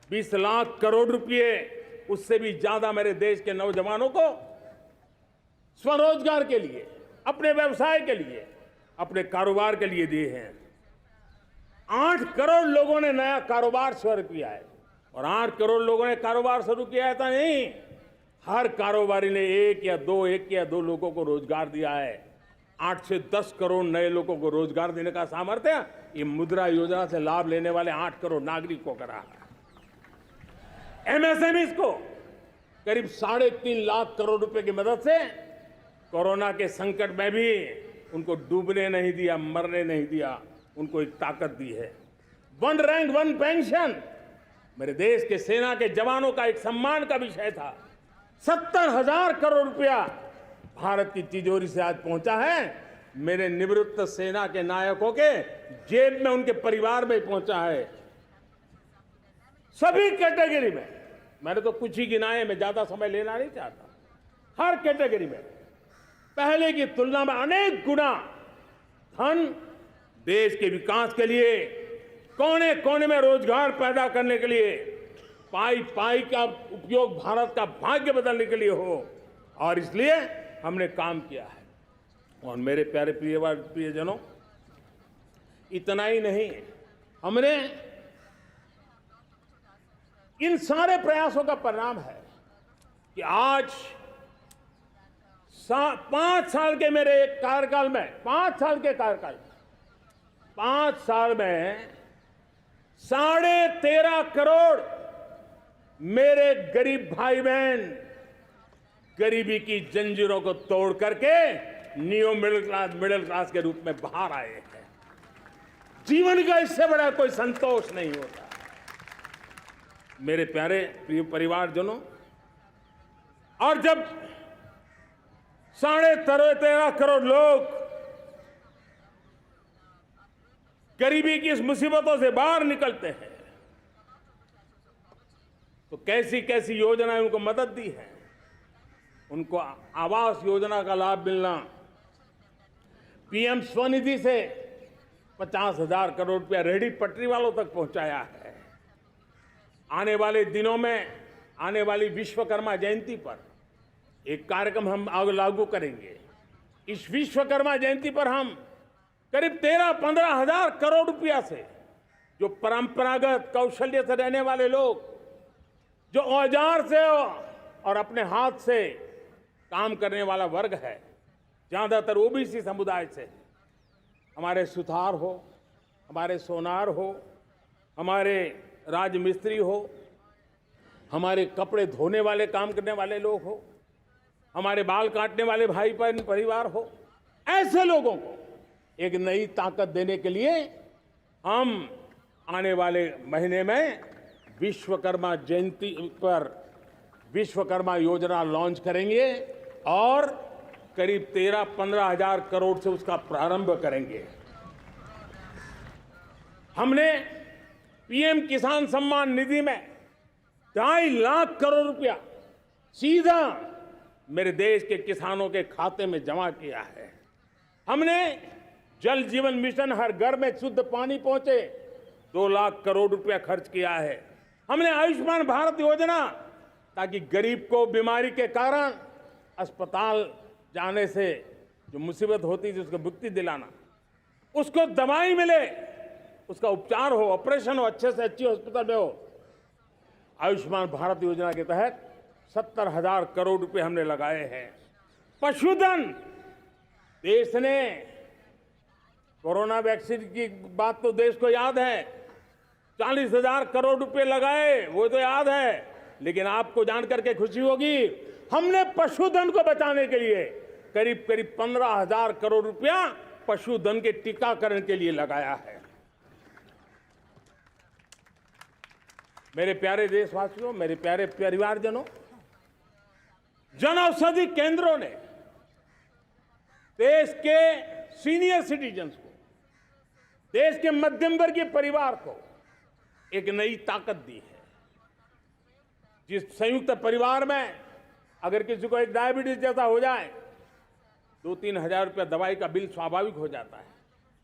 20 लाख करोड़ रुपए, उससे भी ज्यादा मेरे देश के नौजवानों को स्वरोजगार के लिए, अपने व्यवसाय के लिए, अपने कारोबार के लिए दिए हैं। 8 करोड़ लोगों ने नया कारोबार शुरू किया है। और 8 करोड़ लोगों ने कारोबार शुरू किया है ऐसा नहीं, हर कारोबारी ने एक या दो लोगों को रोजगार दिया है। 8 से 10 करोड़ नए लोगों को रोजगार देने का सामर्थ्य ये मुद्रा योजना से लाभ लेने वाले 8 करोड़ नागरिकों को रहा है। एमएसएमईज को करीब 3.5 लाख करोड़ रुपए की मदद से कोरोना के संकट में भी उनको डूबने नहीं दिया, मरने नहीं दिया, उनको एक ताकत दी है। 1 रैंक 1 पेंशन मेरे देश के सेना के जवानों का एक सम्मान का विषय था। 70,000 करोड़ रुपया भारत की तिजोरी से आज पहुंचा है, मेरे निवृत्त सेना के नायकों के जेब में, उनके परिवार में पहुंचा है। सभी कैटेगरी में, मैंने तो कुछ ही गिनाए, मैं ज्यादा समय लेना नहीं चाहता। हर कैटेगरी में पहले की तुलना में अनेक गुना धन देश के विकास के लिए, कोने कोने में रोजगार पैदा करने के लिए, पाई पाई का उपयोग भारत का भाग्य बदलने के लिए हो, और इसलिए हमने काम किया है। और मेरे प्यारे प्रियजनों, इतना ही नहीं, हमने इन सारे प्रयासों का परिणाम है कि आज 5 साल के मेरे कार्यकाल में, 5 साल के कार्यकाल में, 5 साल में 13.5 करोड़ मेरे गरीब भाई बहन गरीबी की जंजीरों को तोड़ करके न्यू मिडिल क्लास के रूप में बाहर आए हैं। जीवन का इससे बड़ा कोई संतोष नहीं होता। मेरे प्यारे प्रिय परिवारजनों, और जब 13.5 करोड़ लोग गरीबी की इस मुसीबतों से बाहर निकलते हैं, तो कैसी कैसी योजनाएं उनको मदद दी है। उनको आवास योजना का लाभ मिलना, पीएम स्वनिधि से 50,000 करोड़ रुपया रेहड़ी पटरी वालों तक पहुंचाया है। आने वाले दिनों में, आने वाली विश्वकर्मा जयंती पर एक कार्यक्रम हम लागू करेंगे। इस विश्वकर्मा जयंती पर हम करीब 13-15 हजार करोड़ रुपया से, जो परंपरागत कौशल्य से रहने वाले लोग, जो औजार से और अपने हाथ से काम करने वाला वर्ग है, ज्यादातर ओबीसी समुदाय से, हमारे सुथार हो, हमारे सोनार हो, हमारे राजमिस्त्री हो, हमारे कपड़े धोने वाले काम करने वाले लोग हो, हमारे बाल काटने वाले भाई बहन परिवार हो, ऐसे लोगों को एक नई ताकत देने के लिए हम आने वाले महीने में विश्वकर्मा जयंती पर विश्वकर्मा योजना लॉन्च करेंगे और करीब 13-15 हजार करोड़ से उसका प्रारंभ करेंगे। हमने पीएम किसान सम्मान निधि में 2.5 लाख करोड़ रुपया सीधा मेरे देश के किसानों के खाते में जमा किया है। हमने जल जीवन मिशन, हर घर में शुद्ध पानी पहुंचे, 2 लाख करोड़ रुपया खर्च किया है। हमने आयुष्मान भारत योजना, ताकि गरीब को बीमारी के कारण अस्पताल जाने से जो मुसीबत होती थी उसको मुक्ति दिलाना, उसको दवाई मिले, उसका उपचार हो, ऑपरेशन हो, अच्छे से अच्छी हॉस्पिटल में हो। आयुष्मान भारत योजना के तहत 70,000 करोड़ रुपए हमने लगाए हैं। पशुधन, देश ने कोरोना वैक्सीन की बात तो देश को याद है, 40,000 करोड़ रुपए लगाए, वो तो याद है। लेकिन आपको जानकर के खुशी होगी, हमने पशुधन को बचाने के लिए करीब करीब 15,000 करोड़ रुपया पशुधन के टीकाकरण के लिए लगाया है। मेरे प्यारे देशवासियों, मेरे प्यारे परिवारजनों, जन औषधि केंद्रों ने देश के सीनियर सिटीजन्स को, देश के मध्यम वर्गीय परिवार को एक नई ताकत दी है। जिस संयुक्त परिवार में अगर किसी को एक डायबिटीज जैसा हो जाए, 2-3 हजार रुपया दवाई का बिल स्वाभाविक हो जाता है।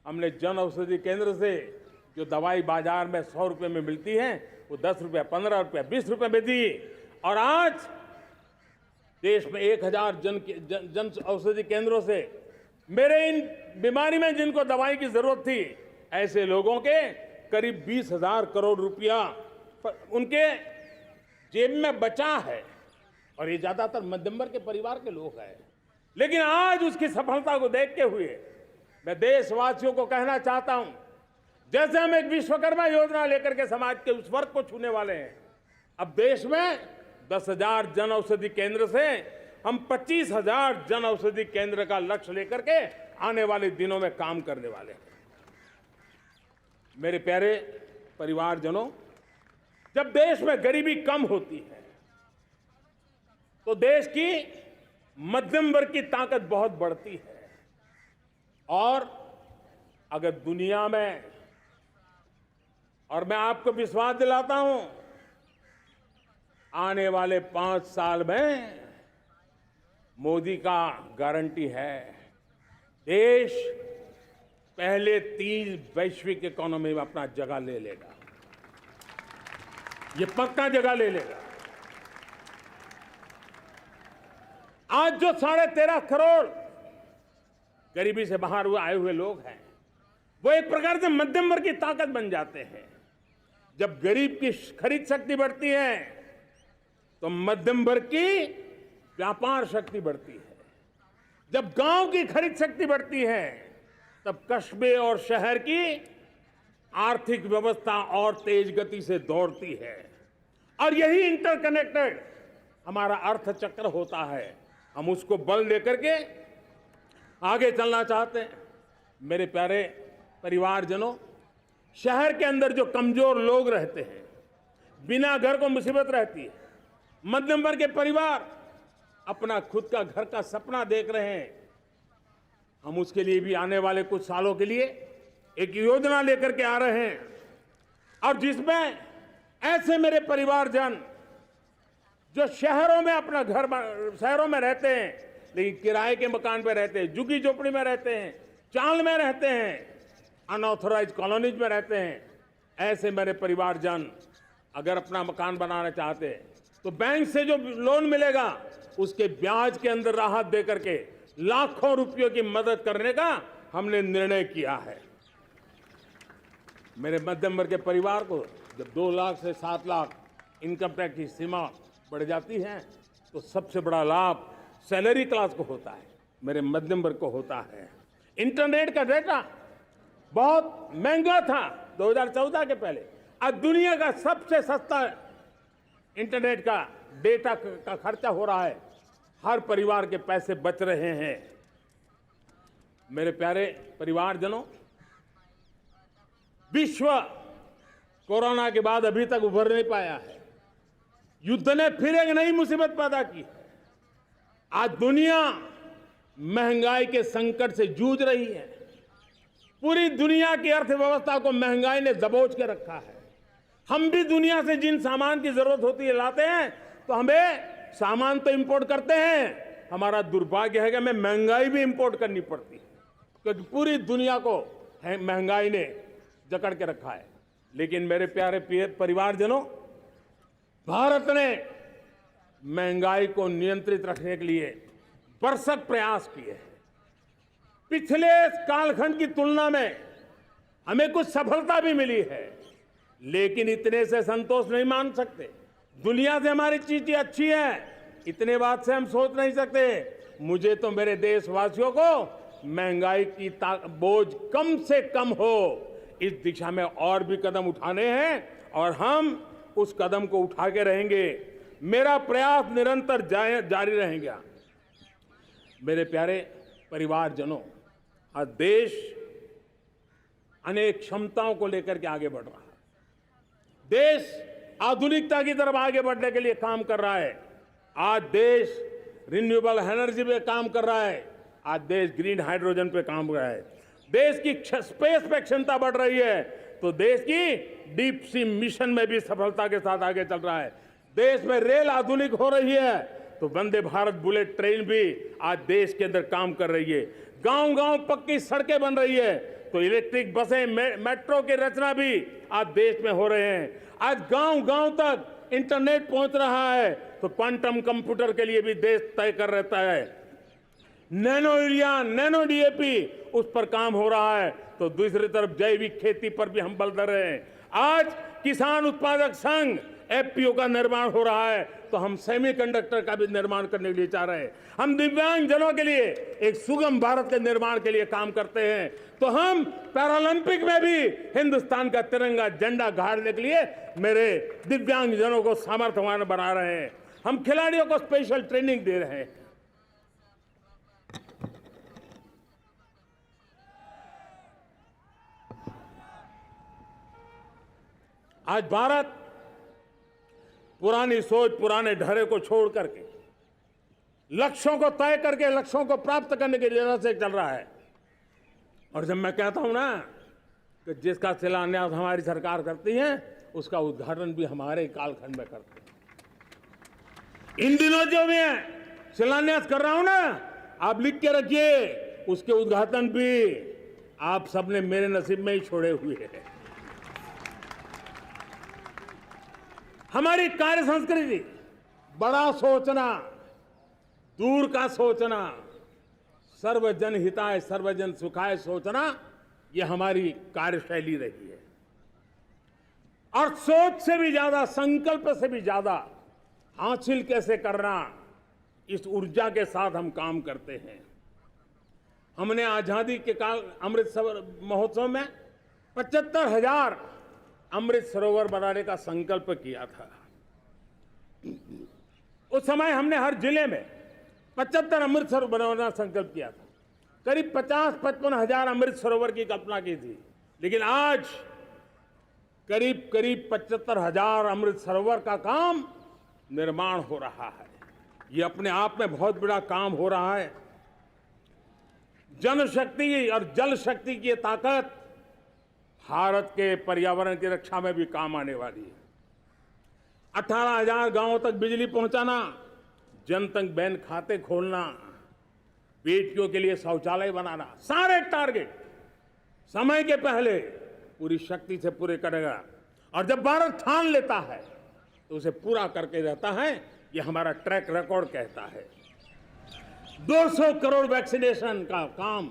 हमने जन औषधि केंद्र से जो दवाई बाजार में 100 रुपये में मिलती है, वो 10 रुपया, 15 रुपया, 20 रुपये में दी। और आज देश में 1000 जन औषधि केंद्रों से मेरे इन बीमारी में जिनको दवाई की जरूरत थी, ऐसे लोगों के करीब 20,000 करोड़ रुपया उनके जेब में बचा है। और ये ज्यादातर मध्यम वर्ग के परिवार के लोग हैं। लेकिन आज उसकी सफलता को देखते हुए मैं देशवासियों को कहना चाहता हूं, जैसे हम एक विश्वकर्मा योजना लेकर के समाज के उस वर्ग को छूने वाले हैं, अब देश में 10,000 जन औषधि केंद्र से हम 25,000 जन औषधि केंद्र का लक्ष्य लेकर के आने वाले दिनों में काम करने वाले हैं। मेरे प्यारे परिवारजनों, जब देश में गरीबी कम होती है तो देश की मध्यम वर्ग की ताकत बहुत बढ़ती है। और अगर दुनिया में, और मैं आपको विश्वास दिलाता हूं, आने वाले 5 साल में मोदी का गारंटी है, देश पहले 3 वैश्विक इकोनॉमी में अपना जगह ले लेगा। ये पक्का जगह ले लेगा। आज जो 13.5 करोड़ गरीबी से बाहर आए हुए लोग हैं, वो एक प्रकार से मध्यम वर्ग की ताकत बन जाते हैं। जब गरीब की खरीद शक्ति बढ़ती है तो मध्यम वर्ग की व्यापार शक्ति बढ़ती है। जब गांव की खरीद शक्ति बढ़ती है तब कस्बे और शहर की आर्थिक व्यवस्था और तेज गति से दौड़ती है। और यही इंटरकनेक्टेड हमारा अर्थचक्र होता है। हम उसको बल लेकर के आगे चलना चाहते हैं। मेरे प्यारे परिवारजनों, शहर के अंदर जो कमजोर लोग रहते हैं, बिना घर को मुसीबत रहती है, मध्यम वर्ग के परिवार अपना खुद का घर का सपना देख रहे हैं, हम उसके लिए भी आने वाले कुछ सालों के लिए एक योजना लेकर के आ रहे हैं। और जिसमें ऐसे मेरे परिवारजन जो शहरों में अपना घर, शहरों में रहते हैं लेकिन किराए के मकान पे रहते हैं, झुग्गी झोपड़ी में रहते हैं, चाल में रहते हैं, अनऑथोराइज कॉलोनीज में रहते हैं, ऐसे मेरे परिवारजन अगर अपना मकान बनाना चाहते हैं तो बैंक से जो लोन मिलेगा उसके ब्याज के अंदर राहत दे करके लाखों रुपयों की मदद करने का हमने निर्णय किया है। मेरे मध्यम वर्ग के परिवार को जब 2 लाख से 7 लाख इनकम टैक्स की सीमा बढ़ जाती है तो सबसे बड़ा लाभ सैलरी क्लास को होता है, मेरे मध्यम वर्ग को होता है। इंटरनेट का डेटा बहुत महंगा था 2014 के पहले, आज दुनिया का सबसे सस्ता इंटरनेट का डेटा का खर्चा हो रहा है। हर परिवार के पैसे बच रहे हैं। मेरे प्यारे परिवारजनों, विश्व कोरोना के बाद अभी तक उभर नहीं पाया है। युद्ध ने फिर एक नई मुसीबत पैदा की है। आज दुनिया महंगाई के संकट से जूझ रही है। पूरी दुनिया की अर्थव्यवस्था को महंगाई ने दबोच के रखा है। हम भी दुनिया से जिन सामान की जरूरत होती है लाते हैं, तो हमें सामान तो इंपोर्ट करते हैं। हमारा दुर्भाग्य है कि हमें महंगाई भी इंपोर्ट करनी पड़ती है, क्योंकि पूरी दुनिया को महंगाई ने जकड़ के रखा है। लेकिन मेरे प्यारे परिवारजनों, भारत ने महंगाई को नियंत्रित रखने के लिए भरसक प्रयास किए हैं। पिछले कालखंड की तुलना में हमें कुछ सफलता भी मिली है, लेकिन इतने से संतोष नहीं मान सकते। दुनिया से हमारी चीजें अच्छी है, इतने बात से हम सोच नहीं सकते। मुझे तो मेरे देशवासियों को महंगाई की बोझ कम से कम हो, इस दिशा में और भी कदम उठाने हैं और हम उस कदम को उठा के रहेंगे। मेरा प्रयास निरंतर जारी रहेगा। मेरे प्यारे परिवारजनों, आज देश अनेक क्षमताओं को लेकर के आगे बढ़ रहा है। देश आधुनिकता की तरफ आगे बढ़ने के लिए काम कर रहा है। आज देश रिन्यूएबल एनर्जी पे काम कर रहा है। आज देश ग्रीन हाइड्रोजन पे काम कर रहा है। देश की स्पेस पे क्षमता बढ़ रही है, तो देश की डीप सी मिशन में भी सफलता के साथ आगे चल रहा है। देश में रेल आधुनिक हो रही है, तो वंदे भारत बुलेट ट्रेन भी आज देश के अंदर काम कर रही है। गांव-गांव पक्की सड़कें बन रही है, तो इलेक्ट्रिक बसें, मेट्रो की रचना भी आज देश में हो रहे हैं। आज गांव-गांव तक इंटरनेट पहुंच रहा है, तो क्वांटम कंप्यूटर के लिए भी देश तय कर रहता है। नैनो यूरिया, नैनो डीएपी, उस पर काम हो रहा है, तो दूसरी तरफ जैविक खेती पर भी हम बल दे रहे हैं। आज किसान उत्पादक संघ एफपीओ का निर्माण हो रहा है, तो हम सेमीकंडक्टर का भी निर्माण करने के लिए चाह रहे हैं। हम दिव्यांग जनों के लिए एक सुगम भारत के निर्माण के लिए काम करते हैं, तो हम पैरालंपिक में भी हिंदुस्तान का तिरंगा झंडा गाड़ने के लिए मेरे दिव्यांग जनों को सामर्थ्यवान बना रहे हैं। हम खिलाड़ियों को स्पेशल ट्रेनिंग दे रहे हैं। आज भारत पुरानी सोच, पुराने ढर्रे को छोड़ करके लक्ष्यों को तय करके लक्ष्यों को प्राप्त करने की राह से चल रहा है। और जब मैं कहता हूं ना कि जिसका शिलान्यास हमारी सरकार करती है, उसका उद्घाटन भी हमारे कालखंड में करते हैं। इन दिनों जो मैं शिलान्यास कर रहा हूं ना, आप लिख के रखिए, उसके उद्घाटन भी आप सबने मेरे नसीब में ही छोड़े हुए हैं। हमारी कार्य संस्कृति, बड़ा सोचना, दूर का सोचना, सर्वजन हिताय सर्वजन सुखाय सोचना, ये हमारी कार्यशैली रही है। और सोच से भी ज्यादा, संकल्प से भी ज्यादा हासिल कैसे करना, इस ऊर्जा के साथ हम काम करते हैं। हमने आजादी के काल अमृत महोत्सव में 75,000 अमृत सरोवर बनाने का संकल्प किया था। उस समय हमने हर जिले में 75 अमृत सरोवर बनाने का संकल्प किया था। करीब 50-55 हजार अमृत सरोवर की कल्पना की थी, लेकिन आज करीब 75,000 अमृत सरोवर का काम निर्माण हो रहा है। ये अपने आप में बहुत बड़ा काम हो रहा है। जनशक्ति और जल शक्ति की ताकत भारत के पर्यावरण की रक्षा में भी काम आने वाली है। 18,000 गांवों तक बिजली पहुंचाना, जनधन बैंक खाते खोलना, बेटियों के लिए शौचालय बनाना, सारे टारगेट समय के पहले पूरी शक्ति से पूरे करेगा। और जब भारत ठान लेता है तो उसे पूरा करके रहता है। ये हमारा ट्रैक रिकॉर्ड कहता है। 200 करोड़ वैक्सीनेशन का काम,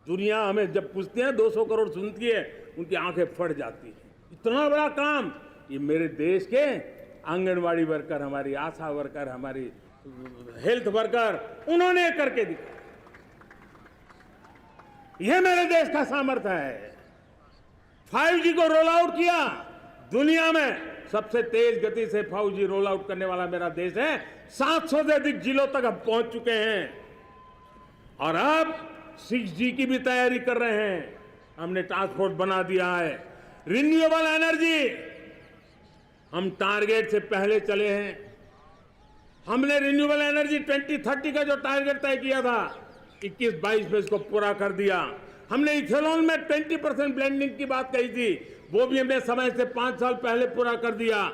दुनिया हमें जब पूछती है 200 करोड़ सुनती है, उनकी आंखें फट जाती है। इतना बड़ा काम ये मेरे देश के आंगनवाड़ी वर्कर, हमारी आशा वर्कर, हमारी हेल्थ वर्कर, उन्होंने करके दिखाया। यह मेरे देश का सामर्थ्य है। 5G को रोल आउट किया, दुनिया में सबसे तेज गति से 5G रोल आउट करने वाला मेरा देश है। 700 से अधिक जिलों तक हम पहुंच चुके हैं और अब 6G की भी तैयारी कर रहे हैं। हमने टास्क फोर्स बना दिया है। रिन्यूएबल एनर्जी, हम टारगेट से पहले चले हैं। हमने रिन्यूएबल एनर्जी 2030 का जो टारगेट तय किया था, 21-22 में इसको पूरा कर दिया। हमने इथेनॉल में 20% ब्लेंडिंग की बात कही थी, वो भी हमने समय से 5 साल पहले पूरा कर दिया।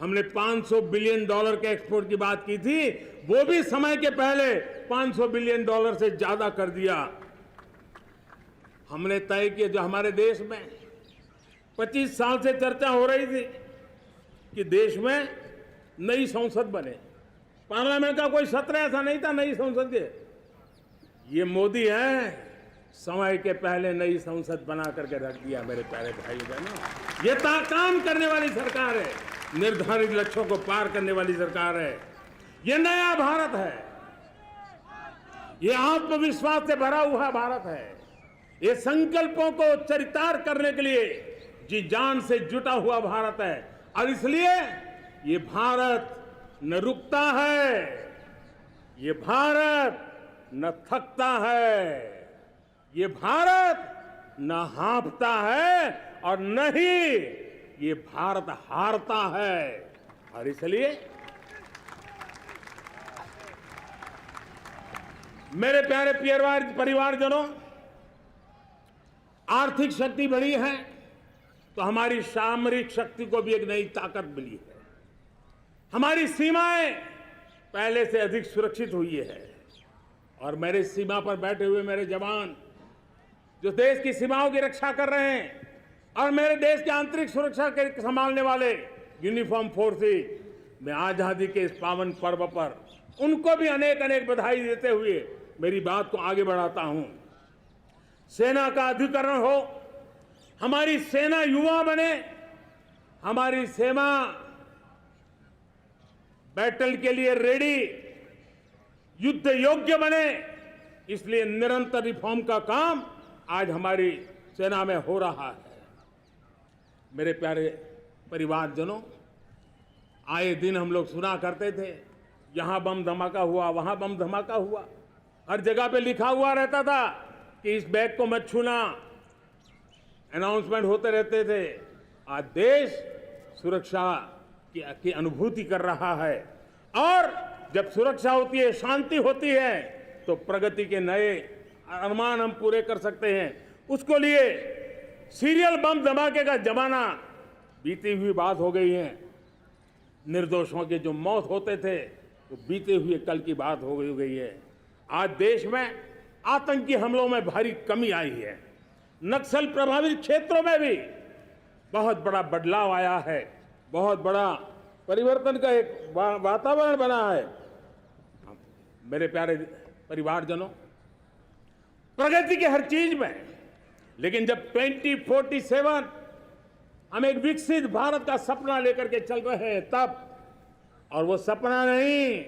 हमने $500 बिलियन के एक्सपोर्ट की बात की थी, वो भी समय के पहले $500 बिलियन से ज्यादा कर दिया। हमने तय किया, जो हमारे देश में 25 साल से चर्चा हो रही थी कि देश में नई संसद बने, पार्लियामेंट का कोई सत्र ऐसा नहीं था नई संसद के। ये मोदी है, समय के पहले नई संसद बना करके रख दिया। मेरे प्यारे भाई बहनों, ये काम करने वाली सरकार है, निर्धारित लक्ष्यों को पार करने वाली सरकार है। ये नया भारत है, ये आत्मविश्वास से भरा हुआ भारत है, ये संकल्पों को चरितार्थ करने के लिए जी जान से जुटा हुआ भारत है। और इसलिए ये भारत न रुकता है, ये भारत न थकता है, ये भारत न हाँफता है और न ही ये भारत हारता है। और इसलिए मेरे प्यारे परिवारजनों, आर्थिक शक्ति बढ़ी है तो हमारी सामरिक शक्ति को भी एक नई ताकत मिली है। हमारी सीमाएं पहले से अधिक सुरक्षित हुई है और मेरे सीमा पर बैठे हुए मेरे जवान जो देश की सीमाओं की रक्षा कर रहे हैं और मेरे देश की आंतरिक सुरक्षा के संभालने वाले यूनिफॉर्म फोर्सेस, मैं आजादी के इस पावन पर्व पर उनको भी अनेक अनेक बधाई देते हुए मेरी बात को आगे बढ़ाता हूं। सेना का अधिकरण हो, हमारी सेना युवा बने, हमारी सेना बैटल के लिए रेडी, युद्ध योग्य बने, इसलिए निरंतर रिफॉर्म का काम आज हमारी सेना में हो रहा है। मेरे प्यारे परिवारजनों, आए दिन हम लोग सुना करते थे, यहां बम धमाका हुआ, वहां बम धमाका हुआ, हर जगह पे लिखा हुआ रहता था कि इस बैग को मत छूना, अनाउंसमेंट होते रहते थे। आज देश सुरक्षा की अनुभूति कर रहा है और जब सुरक्षा होती है, शांति होती है, तो प्रगति के नए अरमान हम पूरे कर सकते हैं। उसको लिए सीरियल बम धमाके का जमाना बीती हुई बात हो गई है। निर्दोषों के जो मौत होते थे वो बीते हुए कल की बात हो गई है। आज देश में आतंकी हमलों में भारी कमी आई है। नक्सल प्रभावित क्षेत्रों में भी बहुत बड़ा बदलाव आया है, बहुत बड़ा परिवर्तन का एक वातावरण बना है। मेरे प्यारे परिवारजनों, प्रगति की हर चीज में, लेकिन जब 2047 हम एक विकसित भारत का सपना लेकर के चल रहे हैं तब, और वो सपना नहीं,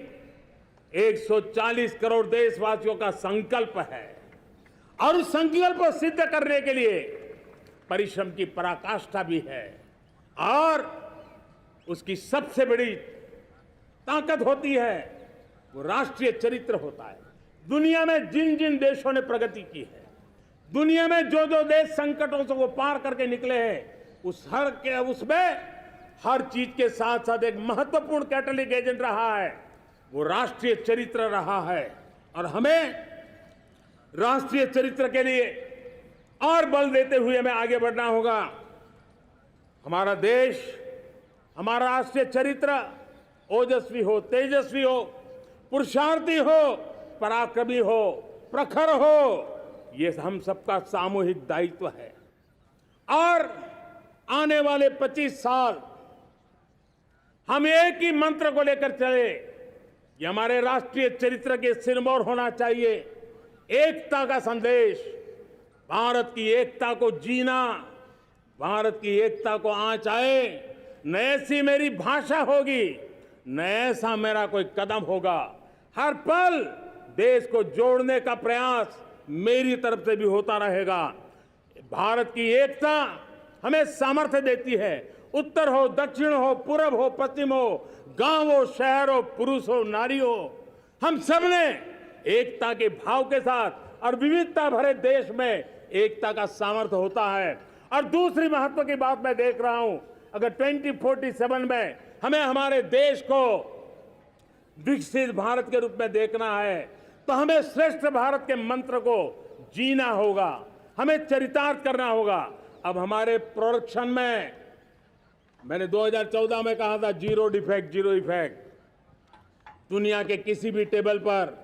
140 करोड़ देशवासियों का संकल्प है और उस संकल्प को सिद्ध करने के लिए परिश्रम की पराकाष्ठा भी है। और उसकी सबसे बड़ी ताकत होती है वो राष्ट्रीय चरित्र होता है। दुनिया में जिन जिन देशों ने प्रगति की है, दुनिया में जो जो देश संकटों से वो पार करके निकले हैं, उसमें हर चीज के साथ साथ एक महत्वपूर्ण कैटलिक एजेंट रहा है, वो राष्ट्रीय चरित्र रहा है। और हमें राष्ट्रीय चरित्र के लिए और बल देते हुए हमें आगे बढ़ना होगा। हमारा देश, हमारा राष्ट्रीय चरित्र ओजस्वी हो, तेजस्वी हो, पुरुषार्थी हो, पराक्रमी हो, प्रखर हो, ये हम सबका सामूहिक दायित्व है। और आने वाले 25 साल हम एक ही मंत्र को लेकर चले, ये हमारे राष्ट्रीय चरित्र के सिरमौर होना चाहिए। एकता का संदेश, भारत की एकता को जीना, भारत की एकता को आंच आए, न ऐसी मेरी भाषा होगी, न ऐसा मेरा कोई कदम होगा। हर पल देश को जोड़ने का प्रयास मेरी तरफ से भी होता रहेगा। भारत की एकता हमें सामर्थ्य देती है। उत्तर हो, दक्षिण हो, पूरब हो, पश्चिम हो, गांव हो, शहर हो, पुरुष हो, नारी हो, हम सब ने एकता के भाव के साथ और विविधता भरे देश में एकता का सामर्थ्य होता है। और दूसरी महत्व की बात मैं देख रहा हूं, अगर 2047 में हमें हमारे देश को विकसित भारत के रूप में देखना है तो हमें श्रेष्ठ भारत के मंत्र को जीना होगा, हमें चरितार्थ करना होगा। अब हमारे प्रोडक्शन में, मैंने 2014 में कहा था जीरो डिफेक्ट, जीरो इफेक्ट। दुनिया के किसी भी टेबल पर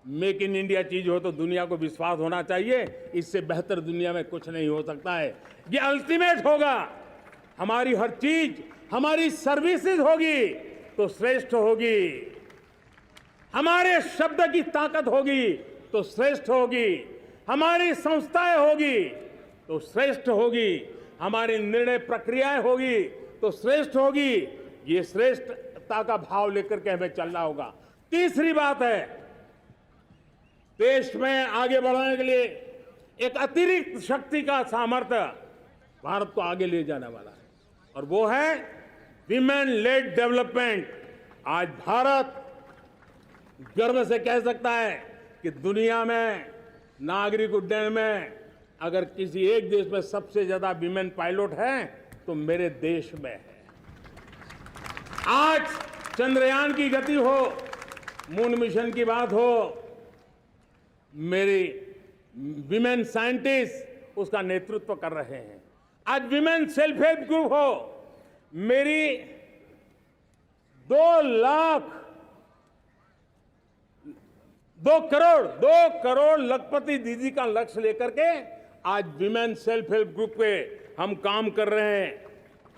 मेक इन इंडिया चीज हो तो दुनिया को विश्वास होना चाहिए, इससे बेहतर दुनिया में कुछ नहीं हो सकता है। ये अल्टीमेट होगा। हमारी हर चीज, हमारी सर्विसेज होगी तो श्रेष्ठ होगी, हमारे शब्द की ताकत होगी तो श्रेष्ठ होगी, हमारी संस्थाएं होगी तो श्रेष्ठ होगी, हमारी निर्णय प्रक्रियाएं होगी तो श्रेष्ठ होगी। ये श्रेष्ठता का भाव लेकर के हमें चलना होगा। तीसरी बात है, देश में आगे बढ़ाने के लिए एक अतिरिक्त शक्ति का सामर्थ्य भारत को आगे ले जाने वाला है, और वो है विमेन लेड डेवलपमेंट। आज भारत गर्व से कह सकता है कि दुनिया में नागरिक उड्डयन में अगर किसी एक देश में सबसे ज्यादा विमेन पायलट है तो मेरे देश में है। आज चंद्रयान की गति हो, मून मिशन की बात हो, मेरी विमेन साइंटिस्ट उसका नेतृत्व कर रहे हैं। आज विमेन सेल्फ हेल्प ग्रुप हो, मेरी 2 करोड़ लखपति दीदी का लक्ष्य लेकर के आज विमेन सेल्फ हेल्प ग्रुप पे हम काम कर रहे हैं।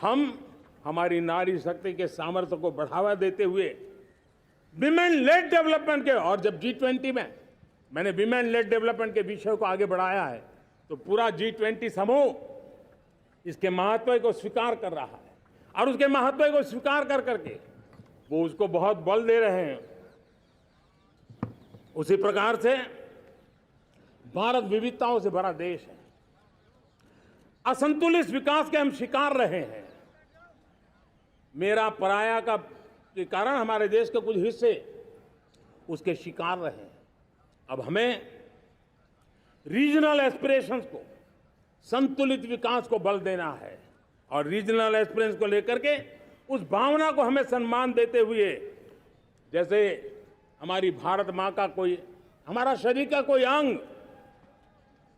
हम हमारी नारी शक्ति के सामर्थ्य को बढ़ावा देते हुए विमेन लेड डेवलपमेंट के, और जब G20 में मैंने विमेन लेड डेवलपमेंट के विषय को आगे बढ़ाया है तो पूरा G20 समूह इसके महत्व को स्वीकार कर रहा है, और उसके महत्व को स्वीकार कर करके वो उसको बहुत बल दे रहे हैं। उसी प्रकार से भारत विविधताओं से भरा देश है। असंतुलित विकास के हम शिकार रहे हैं। मेरा पराया का के कारण हमारे देश के कुछ हिस्से उसके शिकार रहे हैं। अब हमें रीजनल एस्पिरेशंस को, संतुलित विकास को बल देना है, और रीजनल एस्पिरेशंस को लेकर के उस भावना को हमें सम्मान देते हुए, जैसे हमारी भारत माँ का कोई, हमारा शरीर का कोई अंग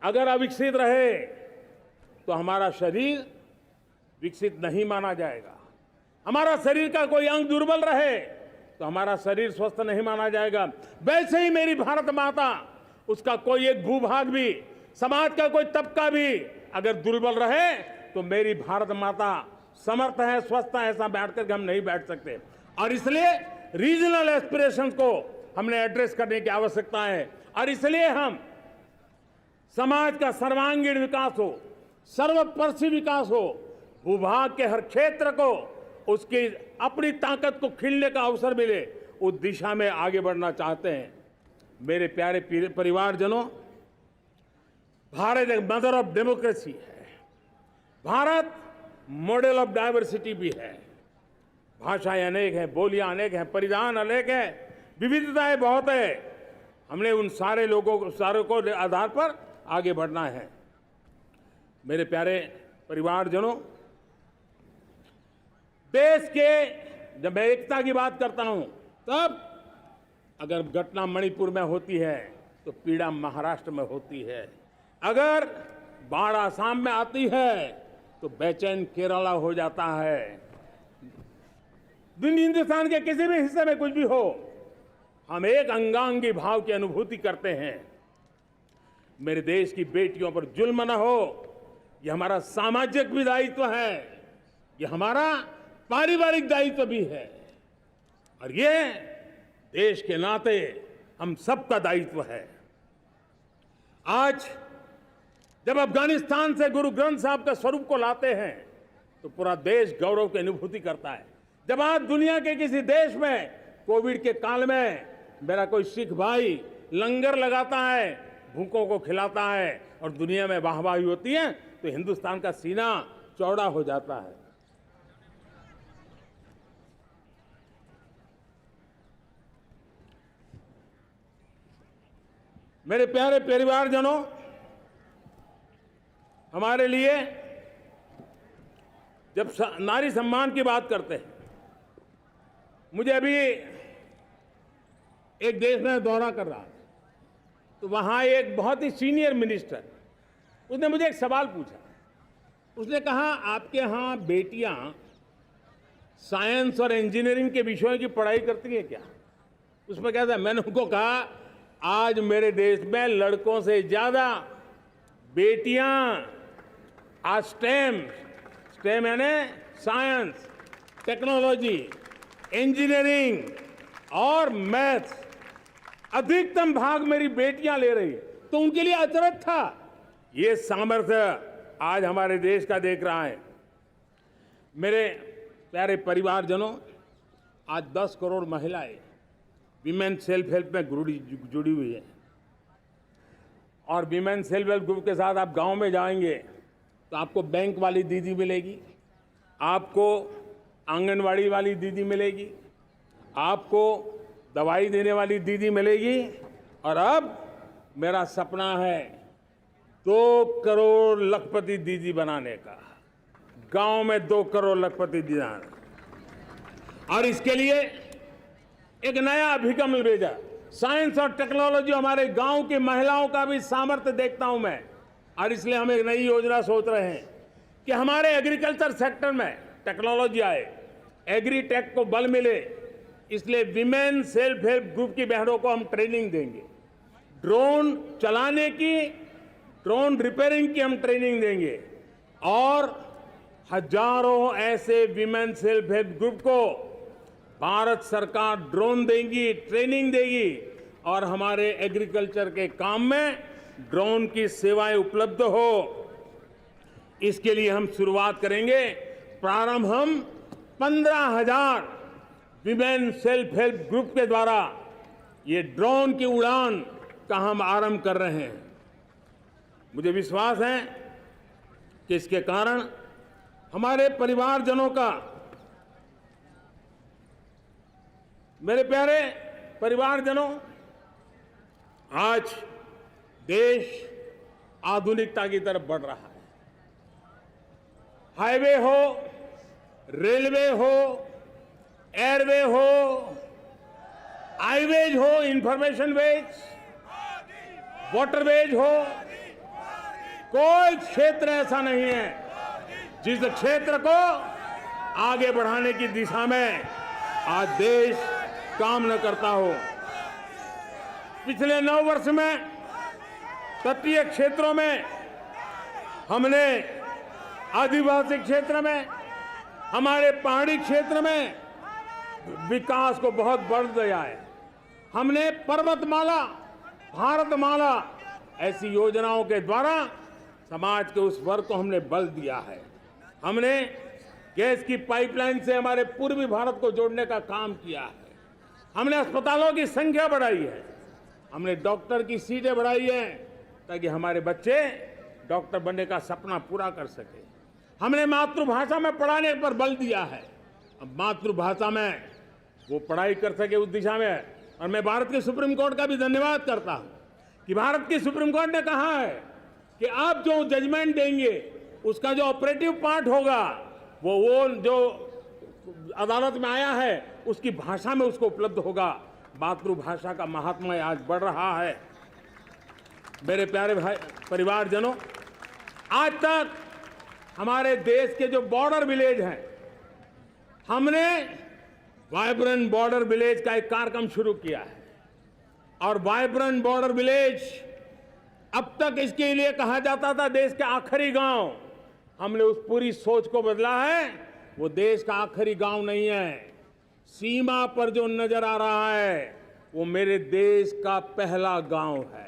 अगर अविकसित रहे तो हमारा शरीर विकसित नहीं माना जाएगा। हमारा शरीर का कोई अंग दुर्बल रहे तो हमारा शरीर स्वस्थ नहीं माना जाएगा। वैसे ही मेरी भारत माता, उसका कोई एक भूभाग भी, समाज का कोई तबका भी अगर दुर्बल रहे तो मेरी भारत माता समर्थ है, स्वस्थ है, ऐसा बैठ करके हम नहीं बैठ सकते। और इसलिए रीजनल एस्पिरेशंस को हमने एड्रेस करने की आवश्यकता है, और इसलिए हम समाज का सर्वांगीण विकास हो, सर्वस्पर्शी विकास हो, भूभाग के हर क्षेत्र को उसकी अपनी ताकत को खिलने का अवसर मिले, उस दिशा में आगे बढ़ना चाहते हैं। मेरे प्यारे परिवारजनों, भारत एक मदर ऑफ डेमोक्रेसी है। भारत मॉडल ऑफ डाइवर्सिटी भी है। भाषाएं अनेक हैं, बोलियां अनेक हैं, परिधान अनेक हैं, विविधताएं बहुत है। हमने उन सारे को आधार पर आगे बढ़ना है। मेरे प्यारे परिवारजनों, देश के जब मैं एकता की बात करता हूं, तब अगर घटना मणिपुर में होती है तो पीड़ा महाराष्ट्र में होती है, अगर बाढ़ आसाम में आती है तो बेचैन केरला हो जाता है। हिंदुस्तान के किसी भी हिस्से में कुछ भी हो, हम एक अंगांगी भाव की अनुभूति करते हैं। मेरे देश की बेटियों पर जुल्म न हो, यह हमारा सामाजिक भी दायित्व है, यह हमारा पारिवारिक दायित्व भी है, और ये देश के नाते हम सबका दायित्व है। आज जब अफगानिस्तान से गुरु ग्रंथ साहब के स्वरूप को लाते हैं तो पूरा देश गौरव की अनुभूति करता है। जब आज दुनिया के किसी देश में कोविड के काल में मेरा कोई सिख भाई लंगर लगाता है, भूखों को खिलाता है, और दुनिया में वाहवाही होती है, तो हिंदुस्तान का सीना चौड़ा हो जाता है। मेरे प्यारे परिवारजनों, हमारे लिए जब नारी सम्मान की बात करते हैं, मुझे अभी एक देश में दौरा कर रहा था, तो वहां एक बहुत ही सीनियर मिनिस्टर, उसने मुझे एक सवाल पूछा। उसने कहा, आपके यहाँ बेटियां साइंस और इंजीनियरिंग के विषयों की पढ़ाई करती हैं क्या? उसमें क्या था? मैंने उनको कहा, आज मेरे देश में लड़कों से ज्यादा बेटियां आज स्टेम यानी साइंस, टेक्नोलॉजी, इंजीनियरिंग और मैथ्स, अधिकतम भाग मेरी बेटियां ले रही है। तो उनके लिए अचरज था। ये सामर्थ्य आज हमारे देश का देख रहा है। मेरे प्यारे परिवारजनों, आज 10 करोड़ महिलाएं विमेन सेल्फ हेल्प में जुड़ी हुई है, और वीमेन सेल्फ हेल्प ग्रुप के साथ आप गांव में जाएंगे तो आपको बैंक वाली दीदी मिलेगी, आपको आंगनवाड़ी वाली दीदी मिलेगी, आपको दवाई देने वाली दीदी मिलेगी। और अब मेरा सपना है 2 करोड़ लखपति दीदी बनाने का, गांव में 2 करोड़ लखपति दीदी। और इसके लिए एक नया अभिगम भेजा, साइंस और टेक्नोलॉजी। हमारे गांव की महिलाओं का भी सामर्थ्य देखता हूं मैं, और इसलिए हम एक नई योजना सोच रहे हैं कि हमारे एग्रीकल्चर सेक्टर में टेक्नोलॉजी आए, एग्री टेक को बल मिले। इसलिए विमेन सेल्फ हेल्प ग्रुप की बहनों को हम ट्रेनिंग देंगे, ड्रोन चलाने की, ड्रोन रिपेयरिंग की हम ट्रेनिंग देंगे, और हजारों ऐसे विमेन सेल्फ हेल्प ग्रुप को भारत सरकार ड्रोन देगी, ट्रेनिंग देगी, और हमारे एग्रीकल्चर के काम में ड्रोन की सेवाएं उपलब्ध हो। इसके लिए हम शुरुआत करेंगे। प्रारंभ हम 15,000 विमेन सेल्फ हेल्प ग्रुप के द्वारा ये ड्रोन की उड़ान का हम आरंभ कर रहे हैं। मुझे विश्वास है कि इसके कारण हमारे परिवारजनों का, मेरे प्यारे परिवारजनों, आज देश आधुनिकता की तरफ बढ़ रहा है। हाईवे हो, रेलवे हो, एयरवे हो, हाईवेज हो, इंफॉर्मेशन वेज, वाटरवेज हो, कोई क्षेत्र ऐसा नहीं है जिस क्षेत्र को आगे बढ़ाने की दिशा में आज देश काम न करता हो। पिछले 9 वर्ष में तटीय क्षेत्रों में हमने, आदिवासी क्षेत्र में, हमारे पहाड़ी क्षेत्र में विकास को बहुत बढ़ दिया है। हमने पर्वतमाला, भारतमाला ऐसी योजनाओं के द्वारा समाज के उस वर्ग को हमने बल दिया है। हमने गैस की पाइपलाइन से हमारे पूर्वी भारत को जोड़ने का काम किया है। हमने अस्पतालों की संख्या बढ़ाई है, हमने डॉक्टर की सीटें बढ़ाई है ताकि हमारे बच्चे डॉक्टर बनने का सपना पूरा कर सके। हमने मातृभाषा में पढ़ाने पर बल दिया है, अब मातृभाषा में वो पढ़ाई कर सके उस दिशा में। और मैं भारत के सुप्रीम कोर्ट का भी धन्यवाद करता हूं कि भारत की सुप्रीम कोर्ट ने कहा है कि आप जो जजमेंट देंगे उसका जो ऑपरेटिव पार्ट होगा वो जो अदालत में आया है उसकी भाषा में उसको उपलब्ध होगा। मातृभाषा का महात्म्य आज बढ़ रहा है। मेरे प्यारे भाई परिवारजनों, आज तक हमारे देश के जो बॉर्डर विलेज हैं, हमने वाइब्रेंट बॉर्डर विलेज का एक कार्यक्रम शुरू किया है। और वाइब्रेंट बॉर्डर विलेज, अब तक इसके लिए कहा जाता था देश के आखिरी गांव। हमने उस पूरी सोच को बदला है, वो देश का आखिरी गांव नहीं है। सीमा पर जो नजर आ रहा है वो मेरे देश का पहला गांव है।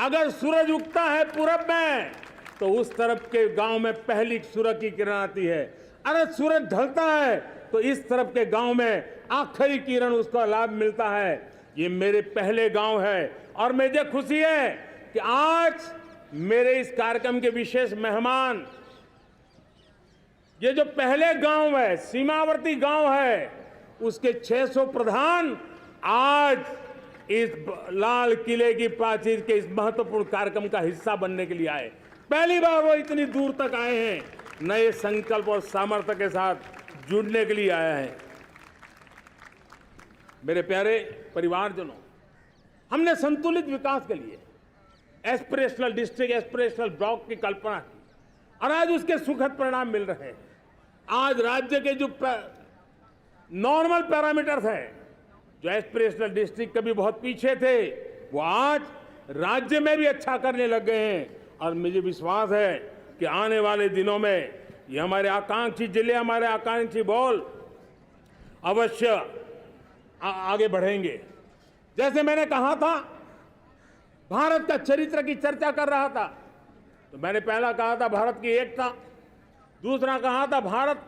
अगर सूरज उगता है पूरब में तो उस तरफ के गांव में पहली सूरज की किरण आती है। अगर सूरज ढलता है तो इस तरफ के गांव में आखिरी किरण उसका लाभ मिलता है। ये मेरे पहले गांव है और मुझे खुशी है कि आज मेरे इस कार्यक्रम के विशेष मेहमान, ये जो पहले गांव है, सीमावर्ती गांव है, उसके 600 प्रधान आज इस लाल किले की प्राचीर के इस महत्वपूर्ण कार्यक्रम का हिस्सा बनने के लिए आए। पहली बार वो इतनी दूर तक आए हैं, नए संकल्प और सामर्थ्य के साथ जुड़ने के लिए आया है। मेरे प्यारे परिवारजनों, हमने संतुलित विकास के लिए एस्पिरेशनल डिस्ट्रिक्ट, एस्पिरेशनल ब्लॉक की कल्पना की और आज उसके सुखद परिणाम मिल रहे हैं। आज राज्य के जो नॉर्मल पैरामीटर्स हैं, जो एस्पिरेशनल डिस्ट्रिक्ट कभी बहुत पीछे थे, वो आज राज्य में भी अच्छा करने लग गए हैं। और मुझे विश्वास है कि आने वाले दिनों में ये हमारे आकांक्षी जिले, हमारे आकांक्षी बॉल अवश्य आगे बढ़ेंगे। जैसे मैंने कहा था, भारत का चरित्र की चर्चा कर रहा था, तो मैंने पहला कहा था भारत की एकता, दूसरा कहा था भारत